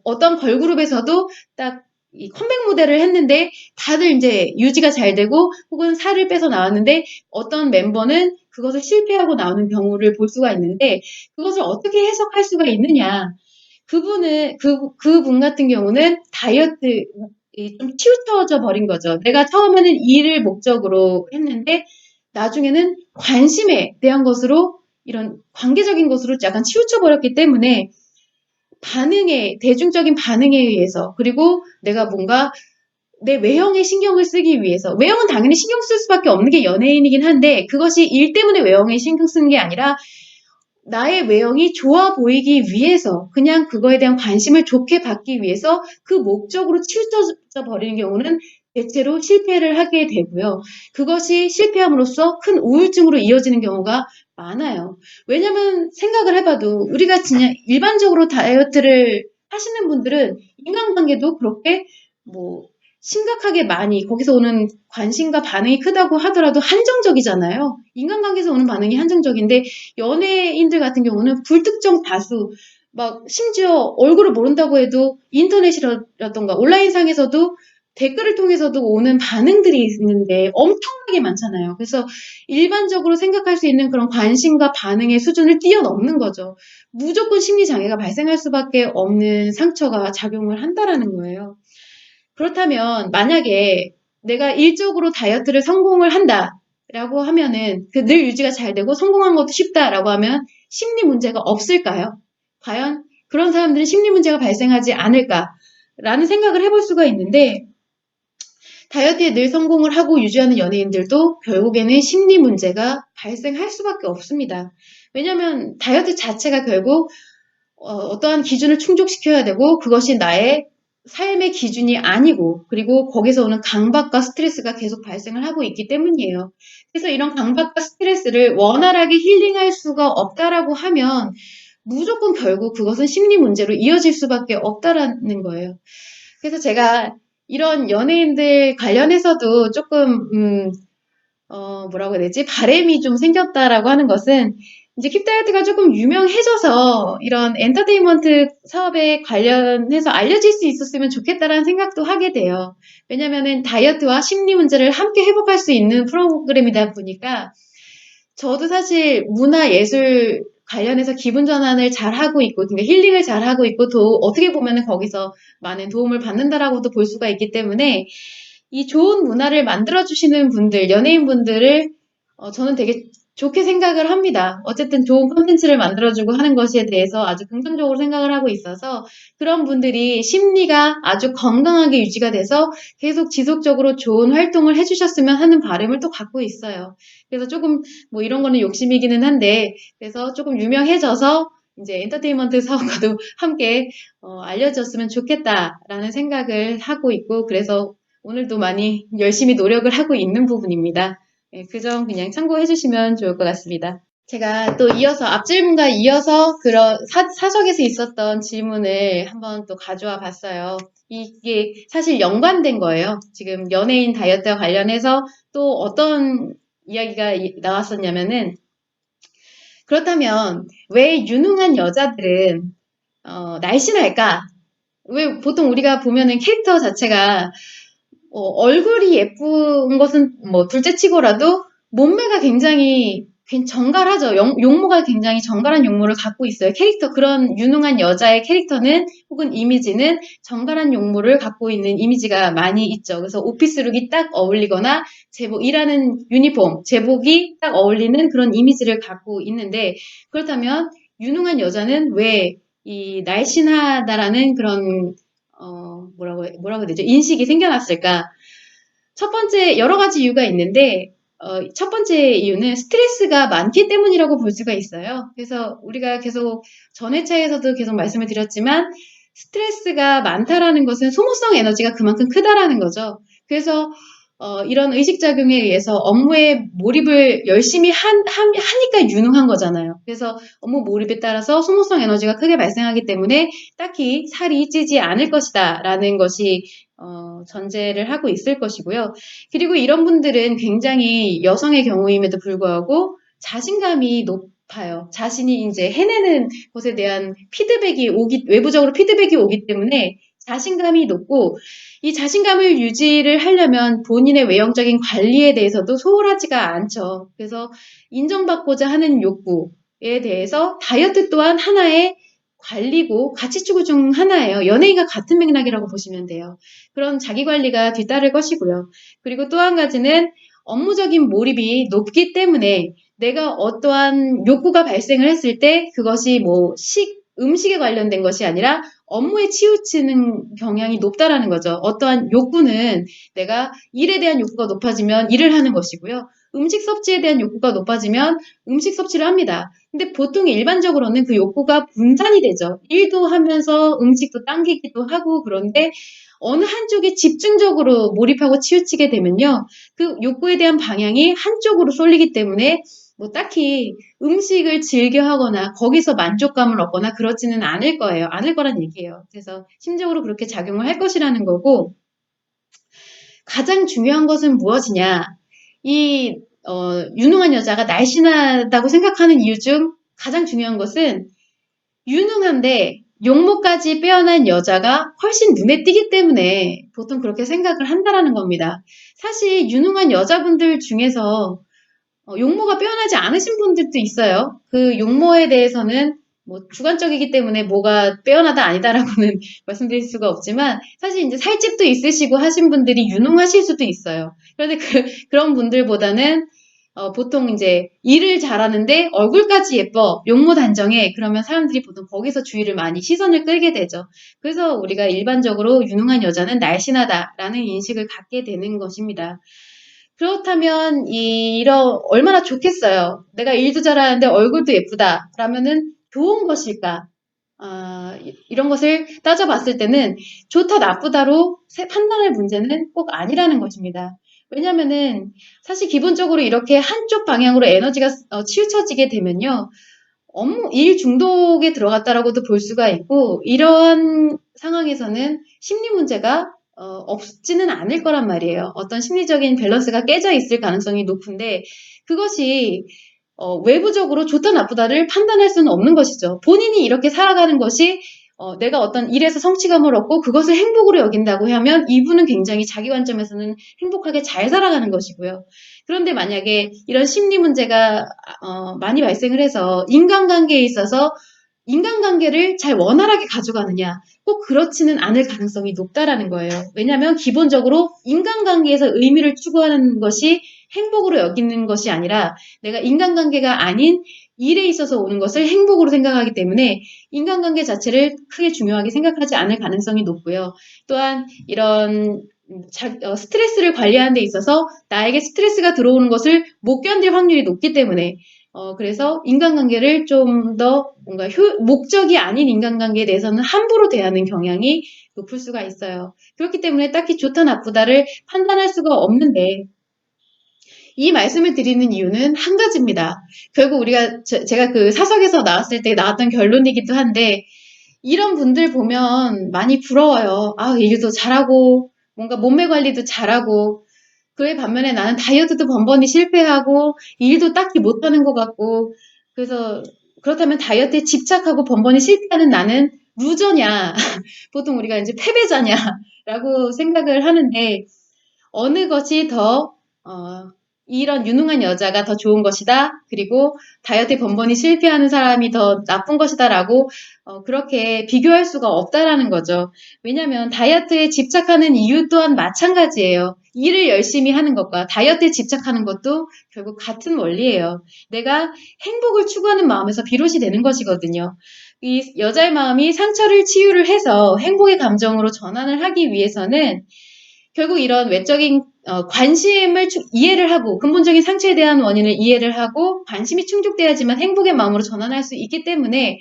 어떤 걸그룹에서도 딱 이 컴백 무대를 했는데 다들 이제 유지가 잘 되고 혹은 살을 빼서 나왔는데, 어떤 멤버는 그것을 실패하고 나오는 경우를 볼 수가 있는데, 그것을 어떻게 해석할 수가 있느냐. 그분 같은 경우는 다이어트, 좀 치우쳐져 버린 거죠. 내가 처음에는 일을 목적으로 했는데 나중에는 관심에 대한 것으로 이런 관계적인 것으로 약간 치우쳐 버렸기 때문에 대중적인 반응에 의해서 그리고 내가 뭔가 내 외형에 신경을 쓰기 위해서 외형은 당연히 신경 쓸 수밖에 없는 게 연예인이긴 한데 그것이 일 때문에 외형에 신경 쓰는 게 아니라 나의 외형이 좋아 보이기 위해서 그냥 그거에 대한 관심을 좋게 받기 위해서 그 목적으로 치우쳐져 버리는 경우는 대체로 실패를 하게 되고요. 그것이 실패함으로써 큰 우울증으로 이어지는 경우가 많아요. 왜냐면 생각을 해봐도 우리가 그냥 일반적으로 다이어트를 하시는 분들은 인간관계도 그렇게 뭐 심각하게 많이 거기서 오는 관심과 반응이 크다고 하더라도 한정적이잖아요. 인간관계에서 오는 반응이 한정적인데 연예인들 같은 경우는 불특정 다수, 막 심지어 얼굴을 모른다고 해도 인터넷이라던가 온라인상에서도 댓글을 통해서도 오는 반응들이 있는데 엄청나게 많잖아요. 그래서 일반적으로 생각할 수 있는 그런 관심과 반응의 수준을 뛰어넘는 거죠. 무조건 심리장애가 발생할 수밖에 없는 상처가 작용을 한다라는 거예요. 그렇다면 만약에 내가 일적으로 다이어트를 성공을 한다라고 하면은 그 늘 유지가 잘 되고 성공한 것도 쉽다라고 하면 심리 문제가 없을까요? 과연 그런 사람들은 심리 문제가 발생하지 않을까라는 생각을 해볼 수가 있는데 다이어트에 늘 성공을 하고 유지하는 연예인들도 결국에는 심리 문제가 발생할 수밖에 없습니다. 왜냐하면 다이어트 자체가 결국 어떠한 기준을 충족시켜야 되고 그것이 나의 삶의 기준이 아니고 그리고 거기서 오는 강박과 스트레스가 계속 발생을 하고 있기 때문이에요. 그래서 이런 강박과 스트레스를 원활하게 힐링할 수가 없다라고 하면 무조건 결국 그것은 심리 문제로 이어질 수밖에 없다라는 거예요. 그래서 제가 이런 연예인들 관련해서도 조금 뭐라고 해야 되지? 바램이 좀 생겼다라고 하는 것은 이제 킵다이어트가 조금 유명해져서 이런 엔터테인먼트 사업에 관련해서 알려질 수 있었으면 좋겠다라는 생각도 하게 돼요. 왜냐면은 다이어트와 심리 문제를 함께 회복할 수 있는 프로그램이다 보니까 저도 사실 문화 예술 관련해서 기분 전환을 잘 하고 있고, 그러니까 힐링을 잘 하고 있고, 어떻게 보면은 거기서 많은 도움을 받는다라고도 볼 수가 있기 때문에 이 좋은 문화를 만들어주시는 분들, 연예인분들을 저는 되게 좋게 생각을 합니다. 어쨌든 좋은 콘텐츠를 만들어주고 하는 것에 대해서 아주 긍정적으로 생각을 하고 있어서 그런 분들이 심리가 아주 건강하게 유지가 돼서 계속 지속적으로 좋은 활동을 해주셨으면 하는 바람을 또 갖고 있어요. 그래서 조금 뭐 이런 거는 욕심이기는 한데 그래서 조금 유명해져서 이제 엔터테인먼트 사업과도 함께 알려졌으면 좋겠다라는 생각을 하고 있고 그래서 오늘도 많이 열심히 노력을 하고 있는 부분입니다. 네, 그 점 그냥 참고해 주시면 좋을 것 같습니다. 제가 또 이어서 앞 질문과 이어서 그런 사석에서 있었던 질문을 한번 또 가져와 봤어요. 이게 사실 연관된 거예요. 지금 연예인 다이어트와 관련해서 또 어떤 이야기가 나왔었냐면은 그렇다면 왜 유능한 여자들은 날씬할까? 왜 보통 우리가 보면은 캐릭터 자체가 얼굴이 예쁜 것은 뭐 둘째치고라도 몸매가 굉장히 정갈하죠. 용모가 굉장히 정갈한 용모를 갖고 있어요. 그런 유능한 여자의 캐릭터는 혹은 이미지는 정갈한 용모를 갖고 있는 이미지가 많이 있죠. 그래서 오피스룩이 딱 어울리거나 일하는 유니폼, 제복이 딱 어울리는 그런 이미지를 갖고 있는데 그렇다면 유능한 여자는 왜 이 날씬하다라는 그런 뭐라고 해야 되죠? 인식이 생겨났을까? 첫 번째, 여러 가지 이유가 있는데, 첫 번째 이유는 스트레스가 많기 때문이라고 볼 수가 있어요. 그래서 우리가 계속 전 회차에서도 계속 말씀을 드렸지만, 스트레스가 많다라는 것은 소모성 에너지가 그만큼 크다라는 거죠. 그래서 이런 의식작용에 의해서 업무에 몰입을 열심히 하니까 유능한 거잖아요. 그래서 업무 몰입에 따라서 소모성 에너지가 크게 발생하기 때문에 딱히 살이 찌지 않을 것이다 라는 것이 전제를 하고 있을 것이고요. 그리고 이런 분들은 굉장히 여성의 경우임에도 불구하고 자신감이 높아요. 자신이 이제 해내는 것에 대한 외부적으로 피드백이 오기 때문에 자신감이 높고 이 자신감을 유지를 하려면 본인의 외형적인 관리에 대해서도 소홀하지가 않죠. 그래서 인정받고자 하는 욕구에 대해서 다이어트 또한 하나의 관리고 가치추구 중 하나예요. 연예인과 같은 맥락이라고 보시면 돼요. 그런 자기관리가 뒤따를 것이고요. 그리고 또 한 가지는 업무적인 몰입이 높기 때문에 내가 어떠한 욕구가 발생을 했을 때 그것이 뭐 음식에 관련된 것이 아니라 업무에 치우치는 경향이 높다라는 거죠. 어떠한 욕구는 내가 일에 대한 욕구가 높아지면 일을 하는 것이고요. 음식 섭취에 대한 욕구가 높아지면 음식 섭취를 합니다. 근데 보통 일반적으로는 그 욕구가 분산이 되죠. 일도 하면서 음식도 당기기도 하고 그런데 어느 한쪽에 집중적으로 몰입하고 치우치게 되면요. 그 욕구에 대한 방향이 한쪽으로 쏠리기 때문에 뭐 딱히 음식을 즐겨 하거나 거기서 만족감을 얻거나 그러지는 않을 거예요. 않을 거란 얘기예요. 그래서 심적으로 그렇게 작용을 할 것이라는 거고 가장 중요한 것은 무엇이냐? 이 유능한 여자가 날씬하다고 생각하는 이유 중 가장 중요한 것은 유능한데 용모까지 빼어난 여자가 훨씬 눈에 띄기 때문에 보통 그렇게 생각을 한다라는 겁니다. 사실 유능한 여자분들 중에서 용모가 빼어나지 않으신 분들도 있어요. 그 용모에 대해서는 뭐 주관적이기 때문에 뭐가 빼어나다 아니다라고는 말씀드릴 수가 없지만 사실 이제 살집도 있으시고 하신 분들이 유능하실 수도 있어요. 그런데 그런 분들보다는 보통 이제 일을 잘하는데 얼굴까지 예뻐, 용모 단정해. 그러면 사람들이 보통 거기서 주의를 많이 시선을 끌게 되죠. 그래서 우리가 일반적으로 유능한 여자는 날씬하다라는 인식을 갖게 되는 것입니다. 그렇다면 얼마나 좋겠어요. 내가 일도 잘하는데 얼굴도 예쁘다. 라면은 좋은 것일까? 이런 것을 따져봤을 때는 좋다 나쁘다로 판단할 문제는 꼭 아니라는 것입니다. 왜냐면은 사실 기본적으로 이렇게 한쪽 방향으로 에너지가 치우쳐지게 되면요. 일 중독에 들어갔다라고도 볼 수가 있고 이러한 상황에서는 심리 문제가 없지는 않을 거란 말이에요. 어떤 심리적인 밸런스가 깨져 있을 가능성이 높은데 그것이 외부적으로 좋다 나쁘다를 판단할 수는 없는 것이죠. 본인이 이렇게 살아가는 것이 내가 어떤 일에서 성취감을 얻고 그것을 행복으로 여긴다고 하면 이분은 굉장히 자기 관점에서는 행복하게 잘 살아가는 것이고요. 그런데 만약에 이런 심리 문제가 많이 발생을 해서 인간관계에 있어서 인간관계를 잘 원활하게 가져가느냐 꼭 그렇지는 않을 가능성이 높다라는 거예요. 왜냐하면 기본적으로 인간관계에서 의미를 추구하는 것이 행복으로 여기는 것이 아니라 내가 인간관계가 아닌 일에 있어서 오는 것을 행복으로 생각하기 때문에 인간관계 자체를 크게 중요하게 생각하지 않을 가능성이 높고요. 또한 이런 스트레스를 관리하는 데 있어서 나에게 스트레스가 들어오는 것을 못 견딜 확률이 높기 때문에 그래서 인간관계를 좀 더 뭔가 목적이 아닌 인간관계에 대해서는 함부로 대하는 경향이 높을 수가 있어요. 그렇기 때문에 딱히 좋다 나쁘다를 판단할 수가 없는데 이 말씀을 드리는 이유는 한 가지입니다. 결국 제가 그 사석에서 나왔을 때 나왔던 결론이기도 한데 이런 분들 보면 많이 부러워요. 일도 잘하고 뭔가 몸매 관리도 잘하고 그에 반면에 나는 다이어트도 번번이 실패하고 일도 딱히 못하는 것 같고 그래서 그렇다면 다이어트에 집착하고 번번이 실패하는 나는 루저냐 보통 우리가 이제 패배자냐라고 생각을 하는데 어느 것이 더 이런 유능한 여자가 더 좋은 것이다. 그리고 다이어트에 번번이 실패하는 사람이 더 나쁜 것이다라고 그렇게 비교할 수가 없다라는 거죠. 왜냐하면 다이어트에 집착하는 이유 또한 마찬가지예요. 일을 열심히 하는 것과 다이어트에 집착하는 것도 결국 같은 원리예요. 내가 행복을 추구하는 마음에서 비롯이 되는 것이거든요. 이 여자의 마음이 상처를 치유를 해서 행복의 감정으로 전환을 하기 위해서는 결국 이런 외적인 관심을 이해를 하고 근본적인 상처에 대한 원인을 이해를 하고 관심이 충족돼야지만 행복의 마음으로 전환할 수 있기 때문에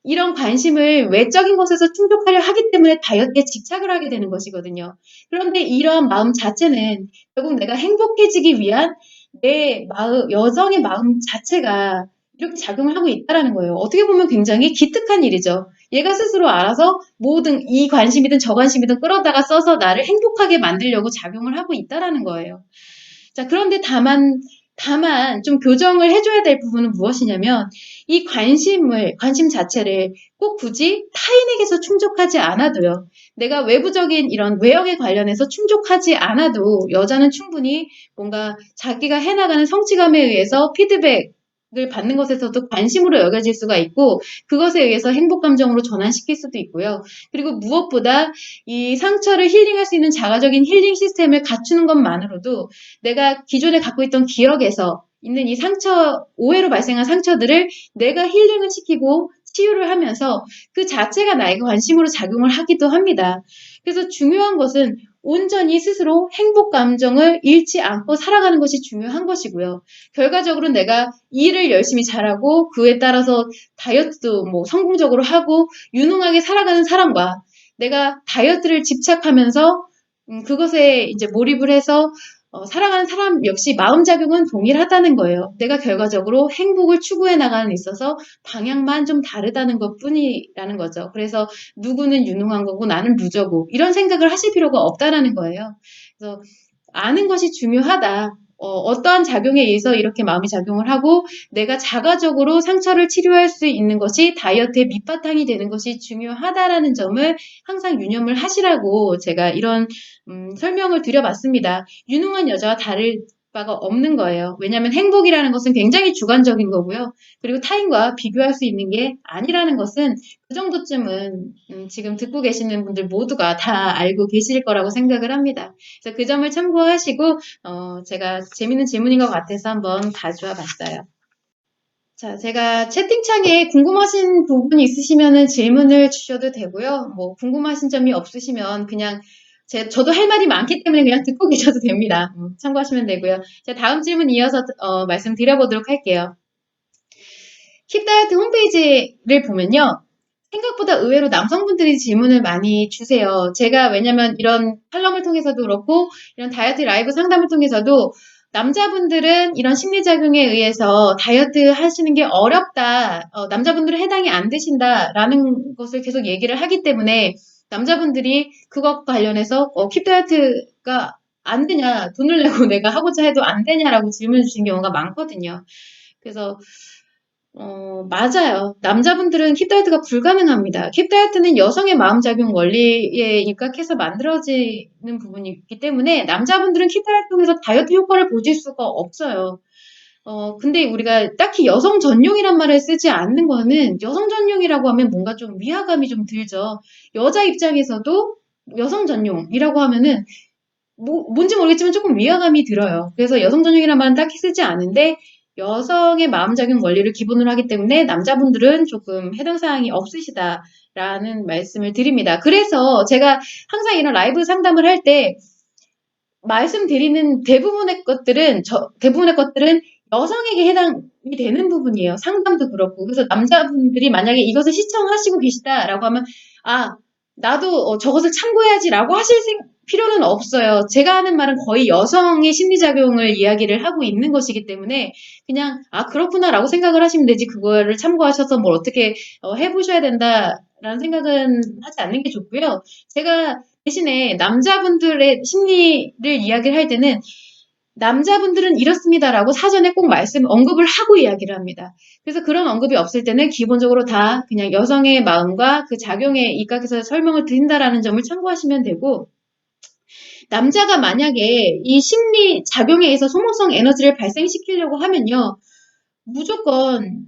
이런 관심을 외적인 것에서 충족하려 하기 때문에 다이어트에 집착을 하게 되는 것이거든요. 그런데 이러한 마음 자체는 결국 내가 행복해지기 위한 내 마음, 여성의 마음 자체가 이렇게 작용을 하고 있다는 거예요. 어떻게 보면 굉장히 기특한 일이죠. 얘가 스스로 알아서 모든 이 관심이든 저 관심이든 끌어다가 써서 나를 행복하게 만들려고 작용을 하고 있다는 거예요. 자, 그런데 다만 좀 교정을 해줘야 될 부분은 무엇이냐면 이 관심 자체를 꼭 굳이 타인에게서 충족하지 않아도요. 내가 외부적인 이런 외형에 관련해서 충족하지 않아도 여자는 충분히 뭔가 자기가 해나가는 성취감에 의해서 피드백, 을 받는 것에서도 관심으로 여겨질 수가 있고 그것에 의해서 행복 감정으로 전환시킬 수도 있고요. 그리고 무엇보다 이 상처를 힐링할 수 있는 자가적인 힐링 시스템을 갖추는 것만으로도 내가 기존에 갖고 있던 기억에서 있는 이 상처, 오해로 발생한 상처들을 내가 힐링을 시키고 치유를 하면서 그 자체가 나에게 관심으로 작용을 하기도 합니다. 그래서 중요한 것은 온전히 스스로 행복 감정을 잃지 않고 살아가는 것이 중요한 것이고요. 결과적으로 내가 일을 열심히 잘하고 그에 따라서 다이어트도 뭐 성공적으로 하고 유능하게 살아가는 사람과 내가 다이어트를 집착하면서 그것에 이제 몰입을 해서 살아가는 사람 역시 마음작용은 동일하다는 거예요. 내가 결과적으로 행복을 추구해 나가는 데 있어서 방향만 좀 다르다는 것 뿐이라는 거죠. 그래서 누구는 유능한 거고 나는 루저고 이런 생각을 하실 필요가 없다라는 거예요. 그래서 아는 것이 중요하다. 어떠한 작용에 의해서 이렇게 마음이 작용을 하고 내가 자가적으로 상처를 치료할 수 있는 것이 다이어트의 밑바탕이 되는 것이 중요하다라는 점을 항상 유념을 하시라고 제가 이런 설명을 드려봤습니다. 유능한 여자와 다를 바가 없는 거예요. 왜냐하면 행복이라는 것은 굉장히 주관적인 거고요. 그리고 타인과 비교할 수 있는 게 아니라는 것은 그 정도쯤은 지금 듣고 계시는 분들 모두가 다 알고 계실 거라고 생각을 합니다. 그래서 그 점을 참고하시고 제가 재밌는 질문인 것 같아서 한번 가져와 봤어요. 자, 제가 채팅창에 궁금하신 부분이 있으시면 질문을 주셔도 되고요. 뭐 궁금하신 점이 없으시면 그냥 저도 할 말이 많기 때문에 그냥 듣고 계셔도 됩니다. 참고하시면 되고요. 자, 다음 질문 이어서 말씀드려보도록 할게요. 힙다이어트 홈페이지를 보면요. 생각보다 의외로 남성분들이 질문을 많이 주세요. 제가 왜냐면 이런 칼럼을 통해서도 그렇고 이런 다이어트 라이브 상담을 통해서도 남자분들은 이런 심리작용에 의해서 다이어트 하시는 게 어렵다. 남자분들은 해당이 안 되신다라는 것을 계속 얘기를 하기 때문에 남자분들이 그것과 관련해서 킵 다이어트가 안 되냐, 돈을 내고 내가 하고자 해도 안 되냐라고 질문 주신 경우가 많거든요. 그래서 맞아요. 남자분들은 킵다이어트가 불가능합니다. 킵다이어트는 여성의 마음작용 원리에 입각해서 만들어지는 부분이 있기 때문에 남자분들은 킵다이어트 통해서 다이어트 효과를 보실 수가 없어요. 근데 우리가 딱히 여성 전용이란 말을 쓰지 않는 거는 여성 전용이라고 하면 뭔가 좀 위화감이 좀 들죠. 여자 입장에서도 여성 전용이라고 하면은 뭔지 모르겠지만 조금 위화감이 들어요. 그래서 여성 전용이란 말은 딱히 쓰지 않은데 여성의 마음작용 원리를 기본으로 하기 때문에 남자분들은 조금 해당 사항이 없으시다라는 말씀을 드립니다. 그래서 제가 항상 이런 라이브 상담을 할 때 말씀드리는 대부분의 것들은 여성에게 해당이 되는 부분이에요. 상담도 그렇고. 그래서 남자분들이 만약에 이것을 시청하시고 계시다라고 하면 나도 저것을 참고해야지라고 하실 필요는 없어요. 제가 하는 말은 거의 여성의 심리작용을 이야기를 하고 있는 것이기 때문에 그냥 그렇구나라고 생각을 하시면 되지 그거를 참고하셔서 뭘 어떻게 해보셔야 된다라는 생각은 하지 않는 게 좋고요. 제가 대신에 남자분들의 심리를 이야기를 할 때는 남자분들은 이렇습니다라고 사전에 꼭 언급을 하고 이야기를 합니다. 그래서 그런 언급이 없을 때는 기본적으로 다 그냥 여성의 마음과 그 작용에 입각해서 설명을 드린다라는 점을 참고하시면 되고 남자가 만약에 이 심리 작용에 의해서 소모성 에너지를 발생시키려고 하면요. 무조건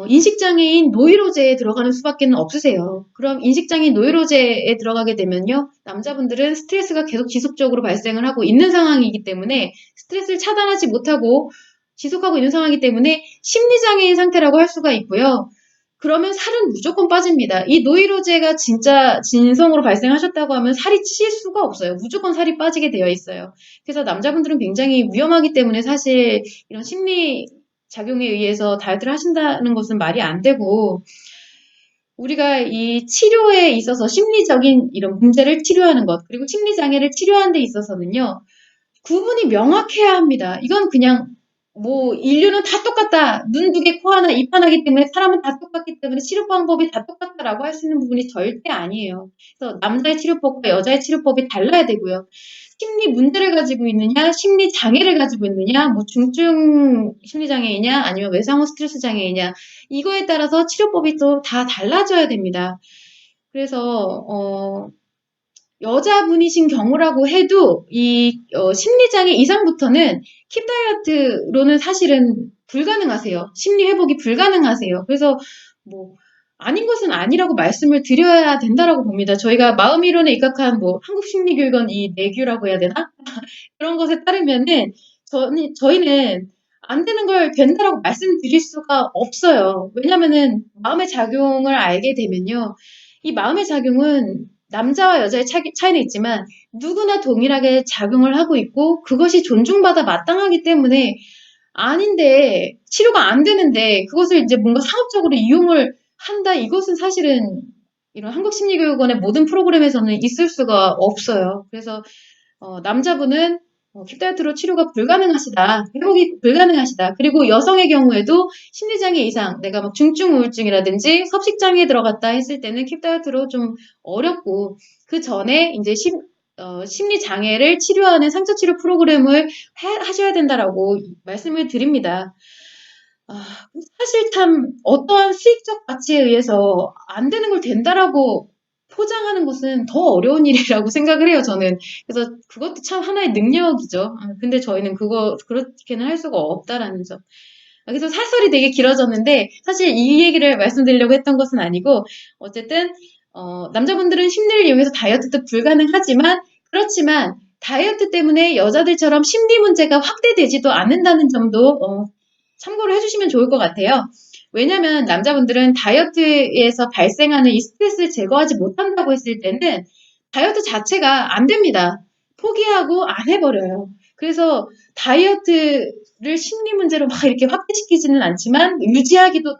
인식장애인 노이로제에 들어가는 수밖에 없으세요. 그럼 인식장애인 노이로제에 들어가게 되면요. 남자분들은 스트레스가 계속 지속적으로 발생을 하고 있는 상황이기 때문에 스트레스를 차단하지 못하고 지속하고 있는 상황이기 때문에 심리장애인 상태라고 할 수가 있고요. 그러면 살은 무조건 빠집니다. 이 노이로제가 진짜 진성으로 발생하셨다고 하면 살이 찔 수가 없어요. 무조건 살이 빠지게 되어 있어요. 그래서 남자분들은 굉장히 위험하기 때문에 사실 이런 심리 작용에 의해서 다이어트를 하신다는 것은 말이 안 되고 우리가 이 치료에 있어서 심리적인 이런 문제를 치료하는 것 그리고 심리장애를 치료하는 데 있어서는요. 구분이 명확해야 합니다. 이건 그냥 인류는 다 똑같다. 눈 두 개, 코 하나, 입 하나이기 때문에 사람은 다 똑같기 때문에 치료 방법이 다 똑같다라고 할 수 있는 부분이 절대 아니에요. 그래서 남자의 치료법과 여자의 치료법이 달라야 되고요. 심리 문제를 가지고 있느냐, 심리 장애를 가지고 있느냐, 중증 심리 장애이냐, 아니면 외상후 스트레스 장애이냐, 이거에 따라서 치료법이 또 다 달라져야 됩니다. 그래서 여자분이신 경우라고 해도 심리장애 이상부터는 킵 다이어트로는 사실은 불가능하세요. 심리 회복이 불가능하세요. 그래서 뭐 아닌 것은 아니라고 말씀을 드려야 된다라고 봅니다. 저희가 마음이론에 입각한 뭐 한국심리교육원 이 내규라고 해야 되나? 그런 것에 따르면은 저희는 안 되는 걸 된다라고 말씀드릴 수가 없어요. 왜냐면은 마음의 작용을 알게 되면요. 이 마음의 작용은 남자와 여자의 차이는 있지만 누구나 동일하게 작용을 하고 있고 그것이 존중받아 마땅하기 때문에 아닌데 치료가 안 되는데 그것을 이제 뭔가 상업적으로 이용을 한다. 이것은 사실은 이런 한국심리교육원의 모든 프로그램에서는 있을 수가 없어요. 그래서 남자분은 킵다이어트로 치료가 불가능하시다. 회복이 불가능하시다. 그리고 여성의 경우에도 심리장애 이상, 내가 막 중증 우울증이라든지 섭식장애에 들어갔다 했을 때는 킵다이어트로 좀 어렵고 그 전에 이제 심리장애를 치료하는 상처치료 프로그램을 하셔야 된다라고 말씀을 드립니다. 사실 참 어떠한 수익적 가치에 의해서 안 되는 걸 된다라고 포장하는 것은 더 어려운 일이라고 생각을 해요, 저는. 그래서 그것도 참 하나의 능력이죠. 근데 저희는 그렇게는 할 수가 없다라는 점. 그래서 사설이 되게 길어졌는데, 사실 이 얘기를 말씀드리려고 했던 것은 아니고, 어쨌든, 남자분들은 심리를 이용해서 다이어트도 불가능하지만, 그렇지만, 다이어트 때문에 여자들처럼 심리 문제가 확대되지도 않는다는 점도, 참고를 해주시면 좋을 것 같아요. 왜냐면 남자분들은 다이어트에서 발생하는 이 스트레스를 제거하지 못한다고 했을 때는 다이어트 자체가 안 됩니다. 포기하고 안 해버려요. 그래서 다이어트를 심리 문제로 막 이렇게 확대시키지는 않지만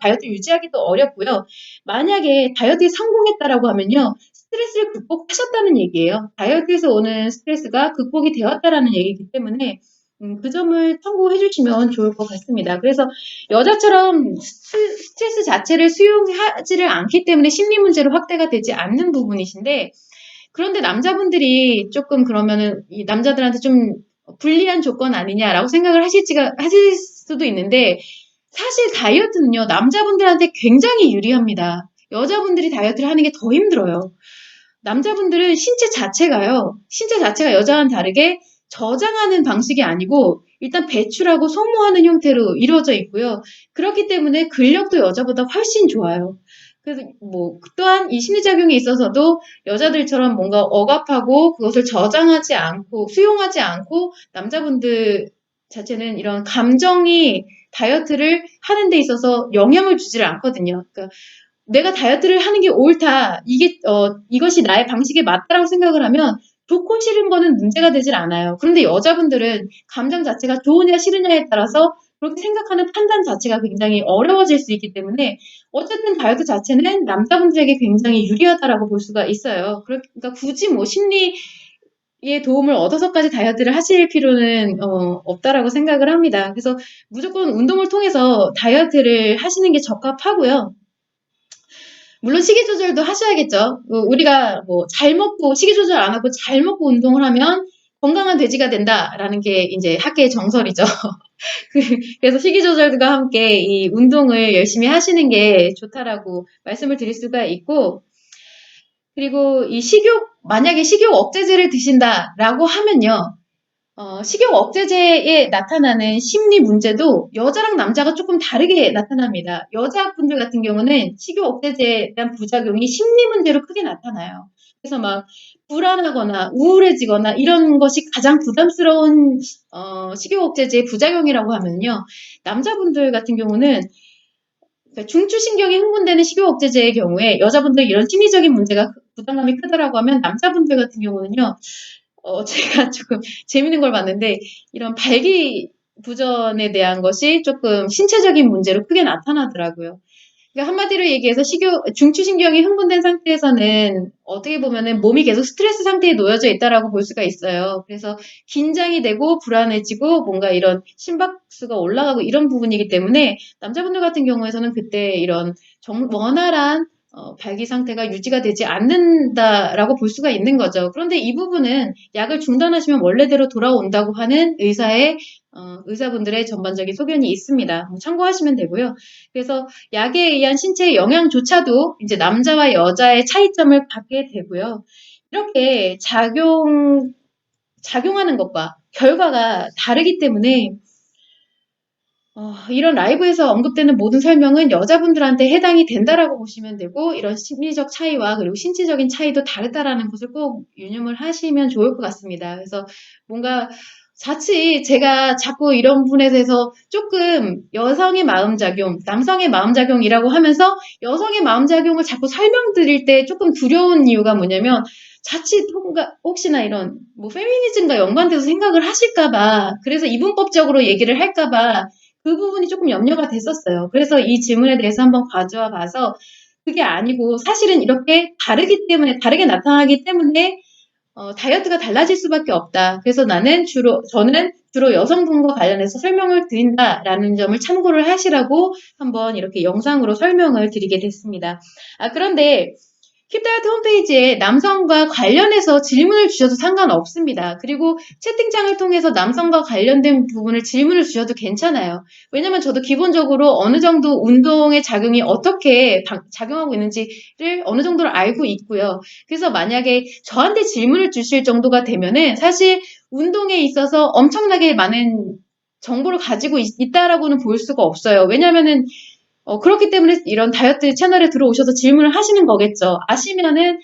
다이어트 유지하기도 어렵고요. 만약에 다이어트에 성공했다라고 하면요. 스트레스를 극복하셨다는 얘기예요. 다이어트에서 오는 스트레스가 극복이 되었다라는 얘기이기 때문에 그 점을 참고해 주시면 좋을 것 같습니다. 그래서 여자처럼 스트레스 자체를 수용하지를 않기 때문에 심리 문제로 확대가 되지 않는 부분이신데, 그런데 남자분들이 조금 그러면은 이 남자들한테 좀 불리한 조건 아니냐라고 생각을 하실 수도 있는데, 사실 다이어트는요, 남자분들한테 굉장히 유리합니다. 여자분들이 다이어트를 하는 게 더 힘들어요. 남자분들은 신체 자체가 여자와는 다르게 저장하는 방식이 아니고 일단 배출하고 소모하는 형태로 이루어져 있고요. 그렇기 때문에 근력도 여자보다 훨씬 좋아요. 그래서 뭐 또한 이 심리작용에 있어서도 여자들처럼 뭔가 억압하고 그것을 저장하지 않고 수용하지 않고 남자분들 자체는 이런 감정이 다이어트를 하는 데 있어서 영향을 주지를 않거든요. 그러니까 내가 다이어트를 하는 게 옳다. 이것이 나의 방식에 맞다라고 생각을 하면 좋고 싫은 거는 문제가 되질 않아요. 그런데 여자분들은 감정 자체가 좋으냐 싫으냐에 따라서 그렇게 생각하는 판단 자체가 굉장히 어려워질 수 있기 때문에 어쨌든 다이어트 자체는 남자분들에게 굉장히 유리하다라고 볼 수가 있어요. 그러니까 굳이 뭐 심리의 도움을 얻어서까지 다이어트를 하실 필요는 없다라고 생각을 합니다. 그래서 무조건 운동을 통해서 다이어트를 하시는 게 적합하고요. 물론 식이 조절도 하셔야겠죠. 우리가 뭐 잘 먹고 식이 조절 안 하고 잘 먹고 운동을 하면 건강한 돼지가 된다라는 게 이제 학계의 정설이죠. 그래서 식이 조절과 함께 이 운동을 열심히 하시는 게 좋다라고 말씀을 드릴 수가 있고, 그리고 만약에 식욕 억제제를 드신다라고 하면요. 식욕 억제제에 나타나는 심리 문제도 여자랑 남자가 조금 다르게 나타납니다. 여자분들 같은 경우는 식욕 억제제에 대한 부작용이 심리 문제로 크게 나타나요. 그래서 막 불안하거나 우울해지거나 이런 것이 가장 부담스러운 식욕 억제제의 부작용이라고 하면요. 남자분들 같은 경우는 그러니까 중추신경이 흥분되는 식욕 억제제의 경우에 여자분들 이런 심리적인 문제가 부담감이 크다라고 하면 남자분들 같은 경우는요. 제가 조금 재밌는 걸 봤는데 이런 발기부전에 대한 것이 조금 신체적인 문제로 크게 나타나더라고요. 그러니까 한마디로 얘기해서 중추신경이 흥분된 상태에서는 어떻게 보면은 몸이 계속 스트레스 상태에 놓여져 있다라고 볼 수가 있어요. 그래서 긴장이 되고 불안해지고 뭔가 이런 심박수가 올라가고 이런 부분이기 때문에 남자분들 같은 경우에서는 그때 이런 원활한 발기 상태가 유지가 되지 않는다라고 볼 수가 있는 거죠. 그런데 이 부분은 약을 중단하시면 원래대로 돌아온다고 하는 의사분들의 전반적인 소견이 있습니다. 참고하시면 되고요. 그래서 약에 의한 신체의 영향조차도 이제 남자와 여자의 차이점을 갖게 되고요. 이렇게 작용하는 것과 결과가 다르기 때문에 이런 라이브에서 언급되는 모든 설명은 여자분들한테 해당이 된다라고 보시면 되고, 이런 심리적 차이와 그리고 신체적인 차이도 다르다라는 것을 꼭 유념을 하시면 좋을 것 같습니다. 그래서 뭔가 자칫 제가 자꾸 이런 부분에 대해서 조금 여성의 마음작용, 남성의 마음작용이라고 하면서 여성의 마음작용을 자꾸 설명드릴 때 조금 두려운 이유가 뭐냐면, 자칫 혹시나 이런 뭐 페미니즘과 연관돼서 생각을 하실까봐, 그래서 이분법적으로 얘기를 할까봐 그 부분이 조금 염려가 됐었어요. 그래서 이 질문에 대해서 한번 가져와 봐서, 그게 아니고 사실은 이렇게 다르게 나타나기 때문에 다이어트가 달라질 수밖에 없다. 그래서 저는 주로 여성분과 관련해서 설명을 드린다라는 점을 참고를 하시라고 한번 이렇게 영상으로 설명을 드리게 됐습니다. 그런데 킵다이어트 홈페이지에 남성과 관련해서 질문을 주셔도 상관없습니다. 그리고 채팅창을 통해서 남성과 관련된 부분을 질문을 주셔도 괜찮아요. 왜냐면 저도 기본적으로 어느 정도 운동의 작용이 어떻게 작용하고 있는지를 어느 정도로 알고 있고요. 그래서 만약에 저한테 질문을 주실 정도가 되면은 사실 운동에 있어서 엄청나게 많은 정보를 가지고 있다라고는 볼 수가 없어요. 왜냐면은 그렇기 때문에 이런 다이어트 채널에 들어오셔서 질문을 하시는 거겠죠. 아시면은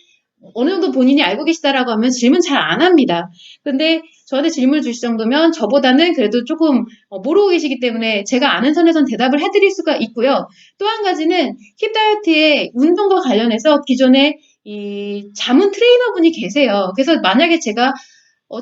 어느 정도 본인이 알고 계시다라고 하면 질문 잘 안 합니다. 근데 저한테 질문을 주실 정도면 저보다는 그래도 조금 모르고 계시기 때문에 제가 아는 선에선 대답을 해드릴 수가 있고요. 또 한 가지는 힙 다이어트의 운동과 관련해서 기존에 이 자문 트레이너분이 계세요. 그래서 만약에 제가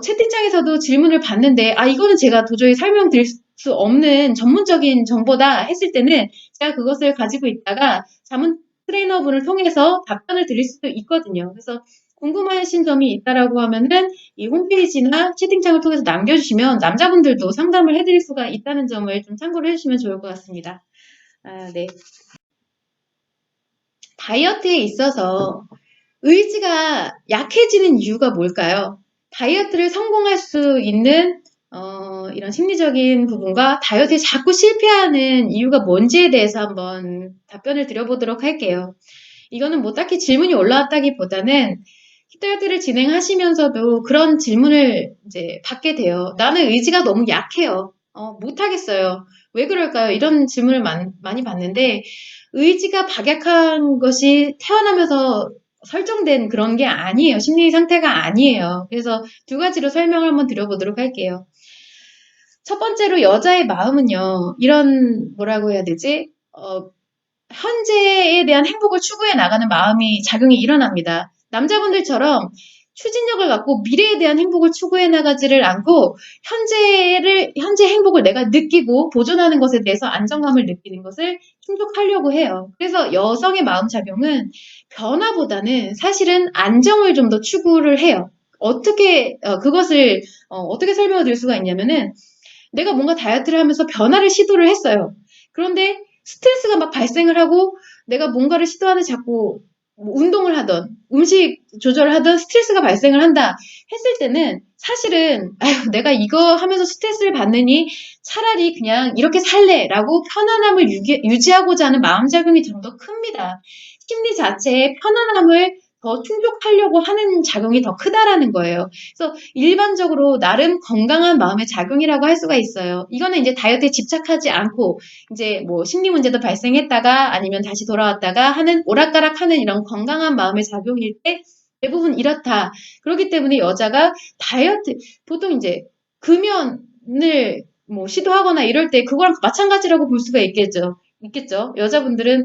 채팅창에서도 질문을 받는데, 이거는 제가 도저히 설명드릴 수 없는 전문적인 정보다 했을 때는 제가 그것을 가지고 있다가 자문 트레이너분을 통해서 답변을 드릴 수도 있거든요. 그래서 궁금하신 점이 있다라고 하면은 이 홈페이지나 채팅창을 통해서 남겨주시면 남자분들도 상담을 해드릴 수가 있다는 점을 좀 참고를 해주시면 좋을 것 같습니다. 네. 다이어트에 있어서 의지가 약해지는 이유가 뭘까요? 다이어트를 성공할 수 있는 이런 심리적인 부분과 다이어트에 자꾸 실패하는 이유가 뭔지에 대해서 한번 답변을 드려보도록 할게요. 이거는 뭐 딱히 질문이 올라왔다기보다는 다이어트를 진행하시면서도 그런 질문을 이제 받게 돼요. 나는 의지가 너무 약해요. 못하겠어요. 왜 그럴까요? 이런 질문을 많이 받는데, 의지가 박약한 것이 태어나면서 설정된 그런 게 아니에요. 심리 상태가 아니에요. 그래서 두 가지로 설명을 한번 드려보도록 할게요. 첫 번째로 여자의 마음은요, 이런 뭐라고 해야 되지? 현재에 대한 행복을 추구해 나가는 마음이 작용이 일어납니다. 남자분들처럼 추진력을 갖고 미래에 대한 행복을 추구해 나가지를 않고 현재 행복을 내가 느끼고 보존하는 것에 대해서 안정감을 느끼는 것을 충족하려고 해요. 그래서 여성의 마음 작용은 변화보다는 사실은 안정을 좀 더 추구를 해요. 그것을 어떻게 설명을 드릴 수가 있냐면은, 내가 뭔가 다이어트를 하면서 변화를 시도를 했어요. 그런데 스트레스가 막 발생을 하고 내가 뭔가를 시도하는 자꾸 운동을 하던 음식 조절을 하던 스트레스가 발생을 한다 했을 때는 사실은 내가 이거 하면서 스트레스를 받느니 차라리 그냥 이렇게 살래라고 편안함을 유지하고자 하는 마음작용이 좀 더 큽니다. 심리 자체의 편안함을 더 충족하려고 하는 작용이 더 크다라는 거예요. 그래서 일반적으로 나름 건강한 마음의 작용이라고 할 수가 있어요. 이거는 이제 다이어트에 집착하지 않고 이제 뭐 심리 문제도 발생했다가 아니면 다시 돌아왔다가 하는 오락가락하는 이런 건강한 마음의 작용일 때 대부분 이렇다. 그렇기 때문에 여자가 보통 이제 금연을 뭐 시도하거나 이럴 때 그거랑 마찬가지라고 볼 수가 있겠죠. 여자분들은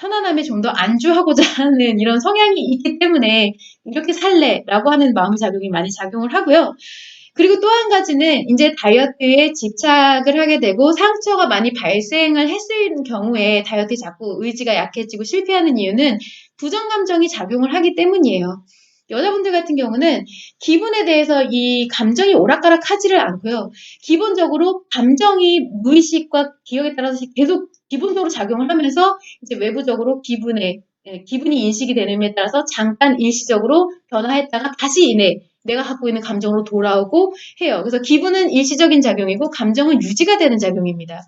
편안함에 좀 더 안주하고자 하는 이런 성향이 있기 때문에 이렇게 살래라고 하는 마음 작용이 많이 작용을 하고요. 그리고 또 한 가지는 이제 다이어트에 집착을 하게 되고 상처가 많이 발생을 했을 경우에 다이어트에 자꾸 의지가 약해지고 실패하는 이유는 부정 감정이 작용을 하기 때문이에요. 여자분들 같은 경우는 기분에 대해서 이 감정이 오락가락 하지를 않고요. 기본적으로 감정이 무의식과 기억에 따라서 계속 기본적으로 작용을 하면서 이제 외부적으로 기분이 인식이 되는에 따라서 잠깐 일시적으로 변화했다가 다시 내가 갖고 있는 감정으로 돌아오고 해요. 그래서 기분은 일시적인 작용이고 감정은 유지가 되는 작용입니다.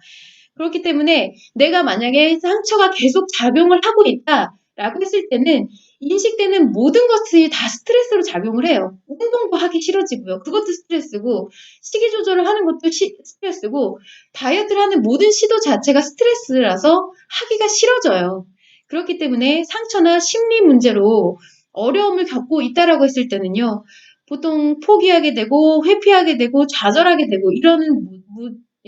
그렇기 때문에 내가 만약에 상처가 계속 작용을 하고 있다라고 했을 때는 인식되는 모든 것이 다 스트레스로 작용을 해요. 운동도 하기 싫어지고요. 그것도 스트레스고, 식이 조절을 하는 것도 스트레스고, 다이어트를 하는 모든 시도 자체가 스트레스라서 하기가 싫어져요. 그렇기 때문에 상처나 심리 문제로 어려움을 겪고 있다라고 했을 때는요, 보통 포기하게 되고, 회피하게 되고, 좌절하게 되고, 이러는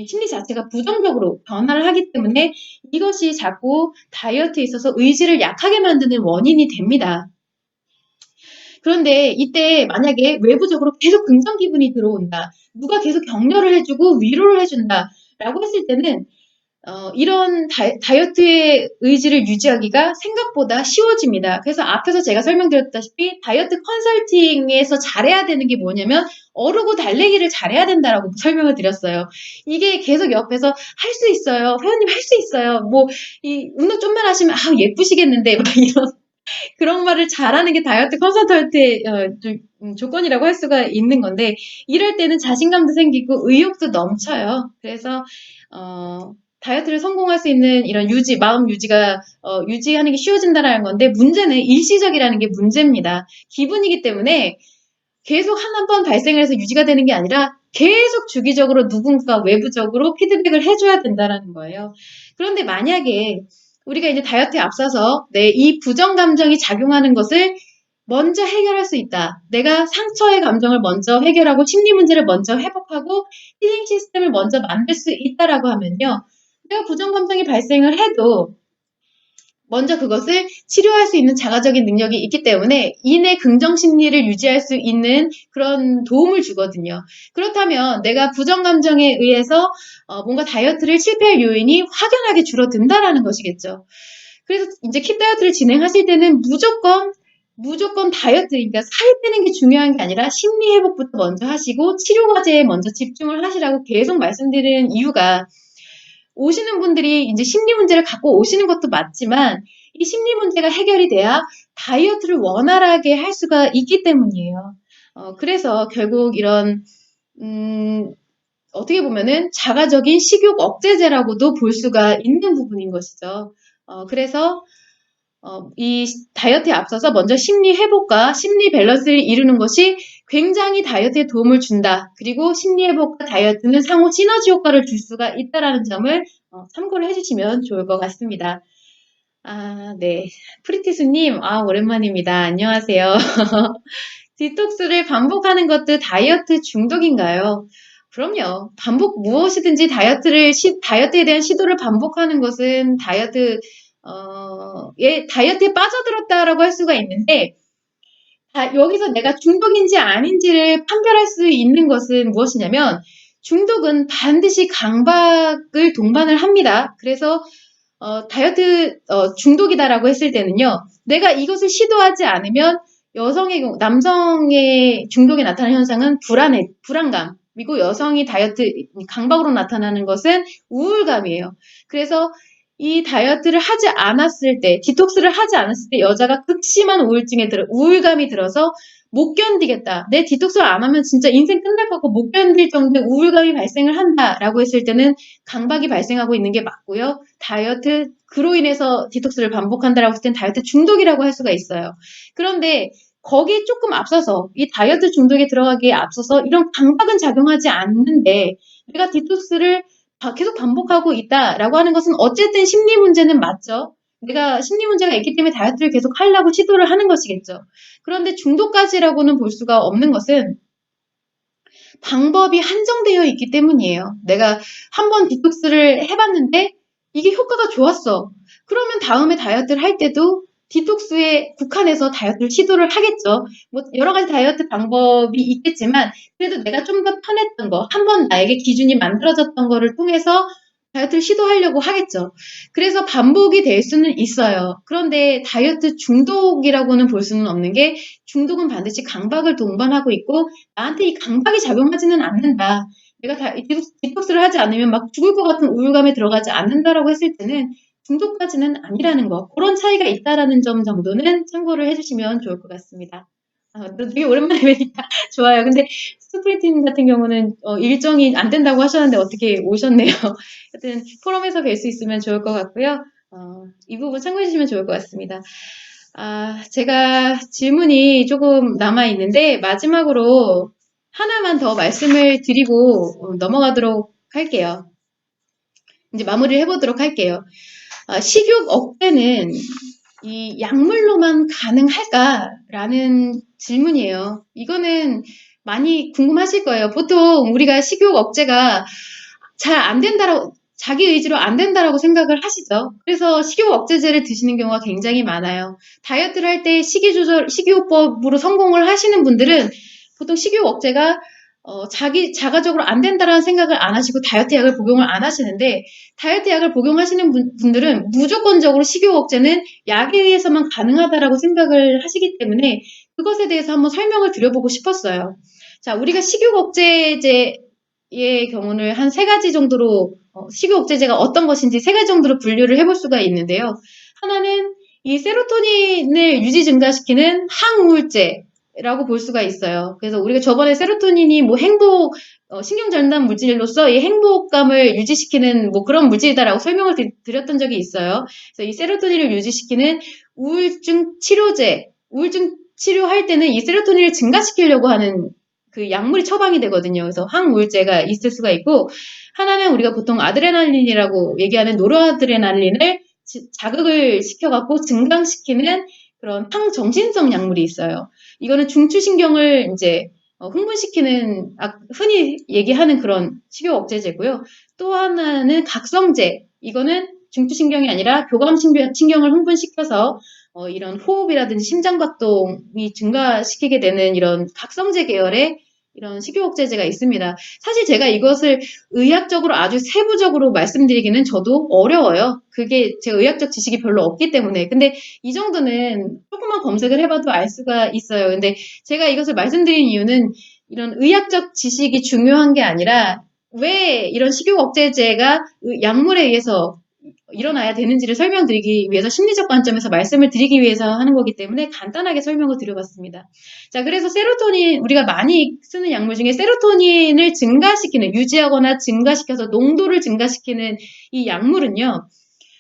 심리 자체가 부정적으로 변화를 하기 때문에 이것이 자꾸 다이어트에 있어서 의지를 약하게 만드는 원인이 됩니다. 그런데 이때 만약에 외부적으로 계속 긍정 기분이 들어온다. 누가 계속 격려를 해주고 위로를 해준다. 라고 했을 때는 이런 다이어트의 의지를 유지하기가 생각보다 쉬워집니다. 그래서 앞에서 제가 설명드렸다시피 다이어트 컨설팅에서 잘해야 되는 게 뭐냐면 어르고 달래기를 잘해야 된다라고 설명을 드렸어요. 이게 계속 옆에서 할 수 있어요. 회원님 할 수 있어요. 뭐 이 운동 좀만 하시면 예쁘시겠는데 막 이런 그런 말을 잘하는 게 다이어트 컨설턴트의 조건이라고 할 수가 있는 건데 이럴 때는 자신감도 생기고 의욕도 넘쳐요. 그래서 다이어트를 성공할 수 있는 이런 마음 유지가 유지하는 게 쉬워진다는 건데 문제는 일시적이라는 게 문제입니다. 기분이기 때문에 계속 한 번 발생을 해서 유지가 되는 게 아니라 계속 주기적으로 누군가 외부적으로 피드백을 해줘야 된다는 거예요. 그런데 만약에 우리가 이제 다이어트에 앞서서 이 부정 감정이 작용하는 것을 먼저 해결할 수 있다. 내가 상처의 감정을 먼저 해결하고 심리 문제를 먼저 회복하고 힐링 시스템을 먼저 만들 수 있다라고 하면요. 내가 부정 감정이 발생을 해도 먼저 그것을 치료할 수 있는 자가적인 능력이 있기 때문에 인의 긍정 심리를 유지할 수 있는 그런 도움을 주거든요. 그렇다면 내가 부정 감정에 의해서 뭔가 다이어트를 실패할 요인이 확연하게 줄어든다라는 것이겠죠. 그래서 이제 킵 다이어트를 진행하실 때는 무조건 다이어트, 그러니까 살 빼는 게 중요한 게 아니라 심리 회복부터 먼저 하시고 치료 과제에 먼저 집중을 하시라고 계속 말씀드리는 이유가 오시는 분들이 이제 심리 문제를 갖고 오시는 것도 맞지만 이 심리 문제가 해결이 돼야 다이어트를 원활하게 할 수가 있기 때문이에요. 그래서 결국 이런 어떻게 보면은 자가적인 식욕 억제제라고도 볼 수가 있는 부분인 것이죠. 그래서 이 다이어트에 앞서서 먼저 심리 회복과 심리 밸런스를 이루는 것이 굉장히 다이어트에 도움을 준다. 그리고 심리 회복과 다이어트는 상호 시너지 효과를 줄 수가 있다라는 점을 참고를 해주시면 좋을 것 같습니다. 네. 프리티스님, 오랜만입니다. 안녕하세요. 디톡스를 반복하는 것도 다이어트 중독인가요? 그럼요. 무엇이든지 다이어트에 대한 시도를 반복하는 것은 다이어트에 빠져들었다라고 할 수가 있는데, 여기서 내가 중독인지 아닌지를 판별할 수 있는 것은 무엇이냐면, 중독은 반드시 강박을 동반을 합니다. 그래서, 다이어트, 중독이다라고 했을 때는요, 내가 이것을 시도하지 않으면 남성의 중독에 나타나는 현상은 불안감. 그리고 여성이 다이어트 강박으로 나타나는 것은 우울감이에요. 그래서 이 다이어트를 하지 않았을 때, 디톡스를 하지 않았을 때 여자가 극심한 우울감이 들어서 못 견디겠다. 내 디톡스를 안 하면 진짜 인생 끝날 것 같고 못 견딜 정도의 우울감이 발생을 한다라고 했을 때는 강박이 발생하고 있는 게 맞고요. 그로 인해서 디톡스를 반복한다라고 했을 때는 다이어트 중독이라고 할 수가 있어요. 그런데 거기에 조금 앞서서 이 다이어트 중독에 들어가기에 앞서서 이런 강박은 작용하지 않는데 내가 디톡스를 계속 반복하고 있다라고 하는 것은 어쨌든 심리 문제는 맞죠. 내가 심리 문제가 있기 때문에 다이어트를 계속 하려고 시도를 하는 것이겠죠. 그런데 중독까지라고는 볼 수가 없는 것은 방법이 한정되어 있기 때문이에요. 내가 한번 디톡스를 해봤는데 이게 효과가 좋았어. 그러면 다음에 다이어트를 할 때도 디톡스에 국한해서 다이어트를 시도를 하겠죠. 뭐 여러 가지 다이어트 방법이 있겠지만 그래도 내가 좀 더 편했던 거, 한번 나에게 기준이 만들어졌던 거를 통해서 다이어트를 시도하려고 하겠죠. 그래서 반복이 될 수는 있어요. 그런데 다이어트 중독이라고는 볼 수는 없는 게 중독은 반드시 강박을 동반하고 있고 나한테 이 강박이 작용하지는 않는다. 내가 디톡스를 하지 않으면 막 죽을 것 같은 우울감에 들어가지 않는다라고 했을 때는 중독까지는 아니라는 거. 그런 차이가 있다라는 점 정도는 참고를 해주시면 좋을 것 같습니다. 되게 오랜만에 뵈니까 좋아요. 근데 스프린트님 같은 경우는 일정이 안 된다고 하셨는데 어떻게 오셨네요. 하여튼 포럼에서 뵐 수 있으면 좋을 것 같고요. 이 부분 참고해 주시면 좋을 것 같습니다. 제가 질문이 조금 남아있는데, 마지막으로 하나만 더 말씀을 드리고 넘어가도록 할게요. 이제 마무리를 해보도록 할게요. 식욕 억제는 이 약물로만 가능할까라는 질문이에요. 이거는 많이 궁금하실 거예요. 보통 우리가 식욕 억제가 잘 안 된다라고, 자기 의지로 안 된다라고 생각을 하시죠. 그래서 식욕 억제제를 드시는 경우가 굉장히 많아요. 다이어트를 할 때 식이요법으로 성공을 하시는 분들은 보통 식욕 억제가 자가적으로 안 된다라는 생각을 안 하시고 다이어트 약을 복용을 안 하시는데, 다이어트 약을 복용하시는 분들은 무조건적으로 식욕 억제는 약에 의해서만 가능하다라고 생각을 하시기 때문에 그것에 대해서 한번 설명을 드려보고 싶었어요. 자, 우리가 식욕 억제제의 경우를 한 세 가지 정도로, 식욕 억제제가 어떤 것인지 세 가지 정도로 분류를 해볼 수가 있는데요. 하나는 이 세로토닌을 유지 증가시키는 항우울제라고 볼 수가 있어요. 그래서 우리가 저번에 세로토닌이 뭐 신경전달 물질로서 이 행복감을 유지시키는 뭐 그런 물질이다라고 설명을 드렸던 적이 있어요. 그래서 이 세로토닌을 유지시키는 우울증 치료제, 우울증 치료할 때는 이 세로토닌을 증가시키려고 하는 그 약물이 처방이 되거든요. 그래서 항우울제가 있을 수가 있고, 하나는 우리가 보통 아드레날린이라고 얘기하는 노르아드레날린을 자극을 시켜갖고 증강시키는 그런 항정신성 약물이 있어요. 이거는 중추신경을 이제 흥분시키는, 흔히 얘기하는 그런 식욕 억제제고요. 또 하나는 각성제. 이거는 중추신경이 아니라 교감신경을 흥분시켜서 이런 호흡이라든지 심장박동이 증가시키게 되는 이런 각성제 계열의 이런 식욕 억제제가 있습니다. 사실 제가 이것을 의학적으로 아주 세부적으로 말씀드리기는 저도 어려워요. 그게 제 의학적 지식이 별로 없기 때문에. 근데 이 정도는 조금만 검색을 해봐도 알 수가 있어요. 근데 제가 이것을 말씀드린 이유는 이런 의학적 지식이 중요한 게 아니라 왜 이런 식욕 억제제가 약물에 의해서 일어나야 되는지를 설명드리기 위해서 심리적 관점에서 말씀을 드리기 위해서 하는 거기 때문에 간단하게 설명을 드려봤습니다. 자, 그래서 세로토닌, 우리가 많이 쓰는 약물 중에 세로토닌을 증가시키는, 유지하거나 증가시켜서 농도를 증가시키는 이 약물은요,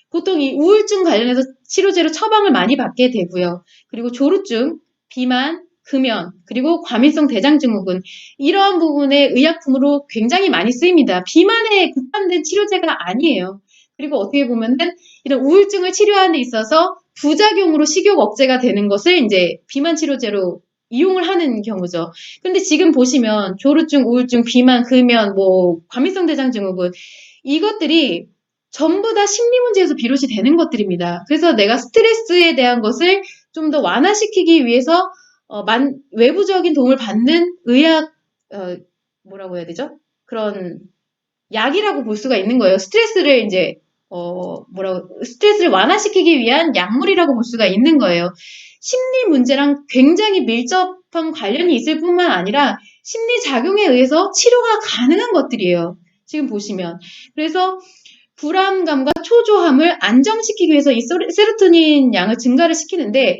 보통 이 우울증 관련해서 치료제로 처방을 많이 받게 되고요. 그리고 조루증, 비만, 금연, 그리고 과민성 대장증후군, 이러한 부분의 의약품으로 굉장히 많이 쓰입니다. 비만에 국한된 치료제가 아니에요. 그리고 어떻게 보면은 이런 우울증을 치료하는 데 있어서 부작용으로 식욕 억제가 되는 것을 이제 비만 치료제로 이용을 하는 경우죠. 근데 지금 보시면 조루증, 우울증, 비만, 금연, 뭐 과민성 대장증후군, 이것들이 전부 다 심리 문제에서 비롯이 되는 것들입니다. 그래서 내가 스트레스에 대한 것을 좀 더 완화시키기 위해서 외부적인 도움을 받는 의학, 뭐라고 해야 되죠? 그런 약이라고 볼 수가 있는 거예요. 스트레스를 이제 스트레스를 완화시키기 위한 약물이라고 볼 수가 있는 거예요. 심리 문제랑 굉장히 밀접한 관련이 있을 뿐만 아니라 심리 작용에 의해서 치료가 가능한 것들이에요. 지금 보시면. 그래서 불안감과 초조함을 안정시키기 위해서 이 세로토닌 양을 증가를 시키는데,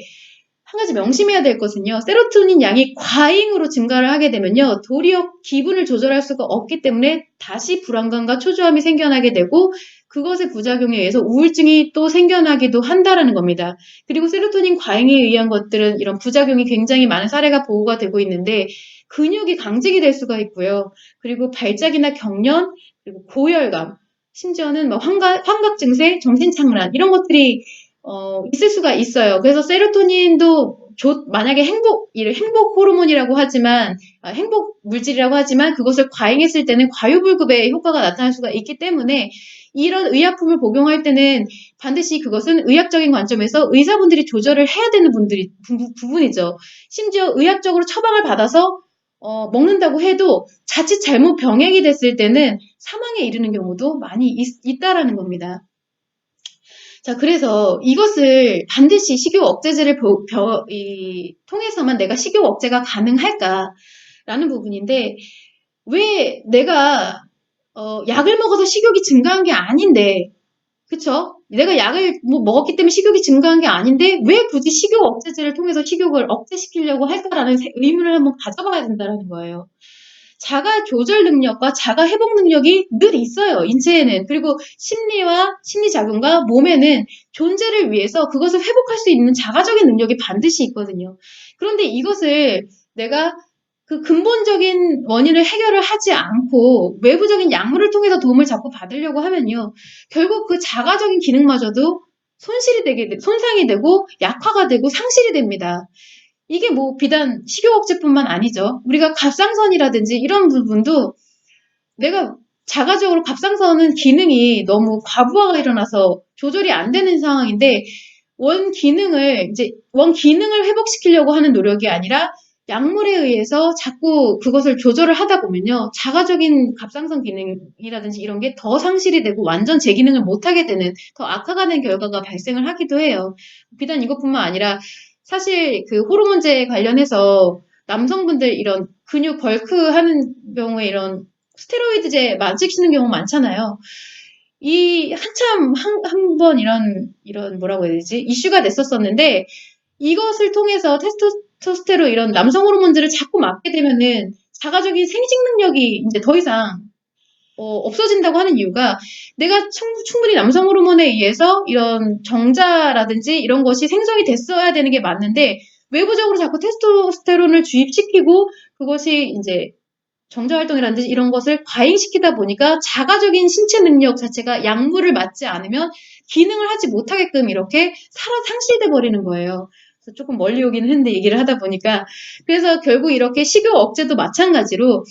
한 가지 명심해야 될 것은요. 세로토닌 양이 과잉으로 증가를 하게 되면요. 도리어 기분을 조절할 수가 없기 때문에 다시 불안감과 초조함이 생겨나게 되고, 그것의 부작용에 의해서 우울증이 또 생겨나기도 한다라는 겁니다. 그리고 세로토닌 과잉에 의한 것들은 이런 부작용이 굉장히 많은 사례가 보고가 되고 있는데, 근육이 강직이 될 수가 있고요. 그리고 발작이나 경련, 그리고 고열감, 심지어는 뭐 환각 증세, 정신착란, 이런 것들이 있을 수가 있어요. 그래서 세로토닌도 만약에 행복 호르몬이라고 하지만, 행복 물질이라고 하지만 그것을 과잉했을 때는 과유불급의 효과가 나타날 수가 있기 때문에 이런 의약품을 복용할 때는 반드시 그것은 의학적인 관점에서 의사분들이 조절을 해야 되는 부분이죠. 심지어 의학적으로 처방을 받아서 먹는다고 해도 자칫 잘못 병행이 됐을 때는 사망에 이르는 경우도 많이 있다라는 겁니다. 자, 그래서 이것을 반드시 식욕 억제제를 통해서만 내가 식욕 억제가 가능할까라는 부분인데, 왜 내가 약을 먹어서 식욕이 증가한 게 아닌데, 그쵸? 내가 약을 먹었기 때문에 식욕이 증가한 게 아닌데 왜 굳이 식욕 억제제를 통해서 식욕을 억제시키려고 할까라는 의문을 한번 가져봐야 된다는 거예요. 자가 조절 능력과 자가 회복 능력이 늘 있어요, 인체에는. 그리고 심리와 심리작용과 몸에는 존재를 위해서 그것을 회복할 수 있는 자가적인 능력이 반드시 있거든요. 그런데 이것을 내가 그 근본적인 원인을 해결을 하지 않고 외부적인 약물을 통해서 도움을 자꾸 받으려고 하면요. 결국 그 자가적인 기능마저도 손상이 되고 약화가 되고 상실이 됩니다. 이게 뭐 비단 식욕억제뿐만 아니죠. 우리가 갑상선이라든지 이런 부분도 내가 자가적으로 갑상선은 기능이 너무 과부하가 일어나서 조절이 안 되는 상황인데 원 기능을 회복시키려고 하는 노력이 아니라 약물에 의해서 자꾸 그것을 조절을 하다 보면요. 자가적인 갑상선 기능이라든지 이런 게 더 상실이 되고 완전 재기능을 못하게 되는 더 악화가 된 결과가 발생을 하기도 해요. 비단 이것뿐만 아니라 사실 그 호르몬제 관련해서 남성분들 이런 근육 벌크하는 경우에 이런 스테로이드제 만식시는 경우 많잖아요. 이 한참 한 번 이런 뭐라고 해야 되지? 이슈가 됐었었는데 이것을 통해서 테스토스테론 이런 남성 호르몬들을 자꾸 맞게 되면은 자가적인 생식 능력이 이제 더 이상 없어진다고 하는 이유가 내가 충분히 남성 호르몬에 의해서 이런 정자라든지 이런 것이 생성이 됐어야 되는 게 맞는데 외부적으로 자꾸 테스토스테론을 주입시키고 그것이 이제 정자활동이라든지 이런 것을 과잉시키다 보니까 자가적인 신체 능력 자체가 약물을 맞지 않으면 기능을 하지 못하게끔 이렇게 상실돼 버리는 거예요. 그래서 조금 멀리 오긴 했는데 얘기를 하다 보니까 그래서 결국 이렇게 식욕 억제도 마찬가지로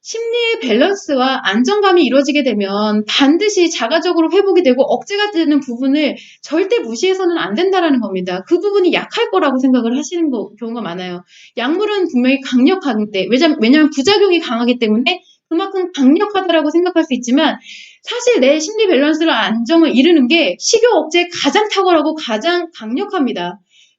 심리의 밸런스와 안정감이 이루어지게 되면 반드시 자가적으로 회복이 되고 억제가 되는 부분을 절대 무시해서는 안 된다라는 겁니다. 그 부분이 약할 거라고 생각을 하시는 경우가 많아요. 약물은 분명히 강력한데 왜냐하면 부작용이 강하기 때문에 그만큼 강력하다라고 생각할 수 있지만 사실 내 심리 밸런스를 안정을 이루는 게 식욕 억제에 가장 탁월하고 가장 강력합니다.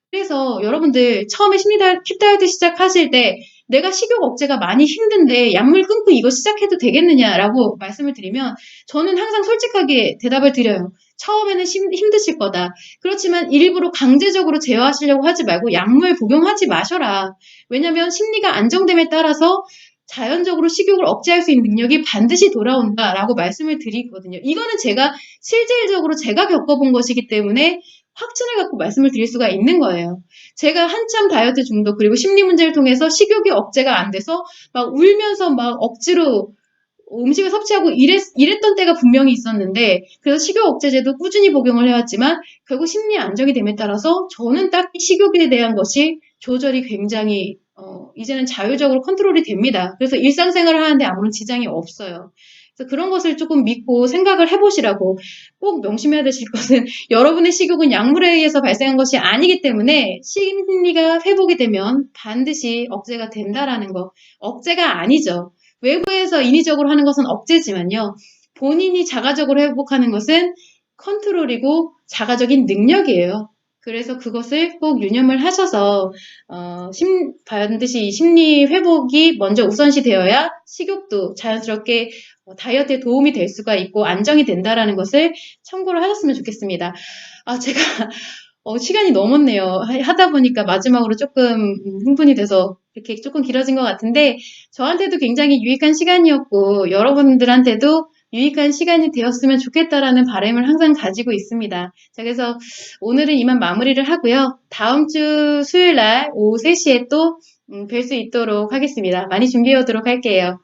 그래서 여러분들 처음에 킵 다이어트 시작하실 때 내가 식욕 억제가 많이 힘든데 약물 끊고 이거 시작해도 되겠느냐라고 말씀을 드리면 저는 항상 솔직하게 대답을 드려요. 처음에는 힘드실 거다. 그렇지만 일부러 강제적으로 제어하시려고 하지 말고 약물 복용하지 마셔라. 왜냐하면 심리가 안정됨에 따라서 자연적으로 식욕을 억제할 수 있는 능력이 반드시 돌아온다라고 말씀을 드리거든요. 이거는 제가 실질적으로 제가 겪어본 것이기 때문에 확신을 갖고 말씀을 드릴 수가 있는 거예요. 제가 한참 다이어트 중독 그리고 심리 문제를 통해서 식욕이 억제가 안 돼서 막 울면서 막 억지로 음식을 섭취하고 이랬던 때가 분명히 있었는데 그래서 식욕 억제제도 꾸준히 복용을 해왔지만 결국 심리 안정이 됨에 따라서 저는 딱히 식욕에 대한 것이 조절이 굉장히 이제는 자율적으로 컨트롤이 됩니다. 그래서 일상생활을 하는데 아무런 지장이 없어요. 그래서 그런 것을 조금 믿고 생각을 해보시라고 꼭 명심해야 되실 것은 여러분의 식욕은 약물에 의해서 발생한 것이 아니기 때문에 심리가 회복이 되면 반드시 억제가 된다라는 거. 억제가 아니죠. 외부에서 인위적으로 하는 것은 억제지만요. 본인이 자가적으로 회복하는 것은 컨트롤이고 자가적인 능력이에요. 그래서 그것을 꼭 유념을 하셔서 반드시 심리 회복이 먼저 우선시 되어야 식욕도 자연스럽게 다이어트에 도움이 될 수가 있고 안정이 된다라는 것을 참고를 하셨으면 좋겠습니다. 제가 시간이 넘었네요. 하다 보니까 마지막으로 조금 흥분이 돼서 이렇게 조금 길어진 것 같은데 저한테도 굉장히 유익한 시간이었고 여러분들한테도 유익한 시간이 되었으면 좋겠다라는 바람을 항상 가지고 있습니다. 자, 그래서 오늘은 이만 마무리를 하고요. 다음 주 수요일 날 오후 3시에 또 뵐 수 있도록 하겠습니다. 많이 준비해 오도록 할게요.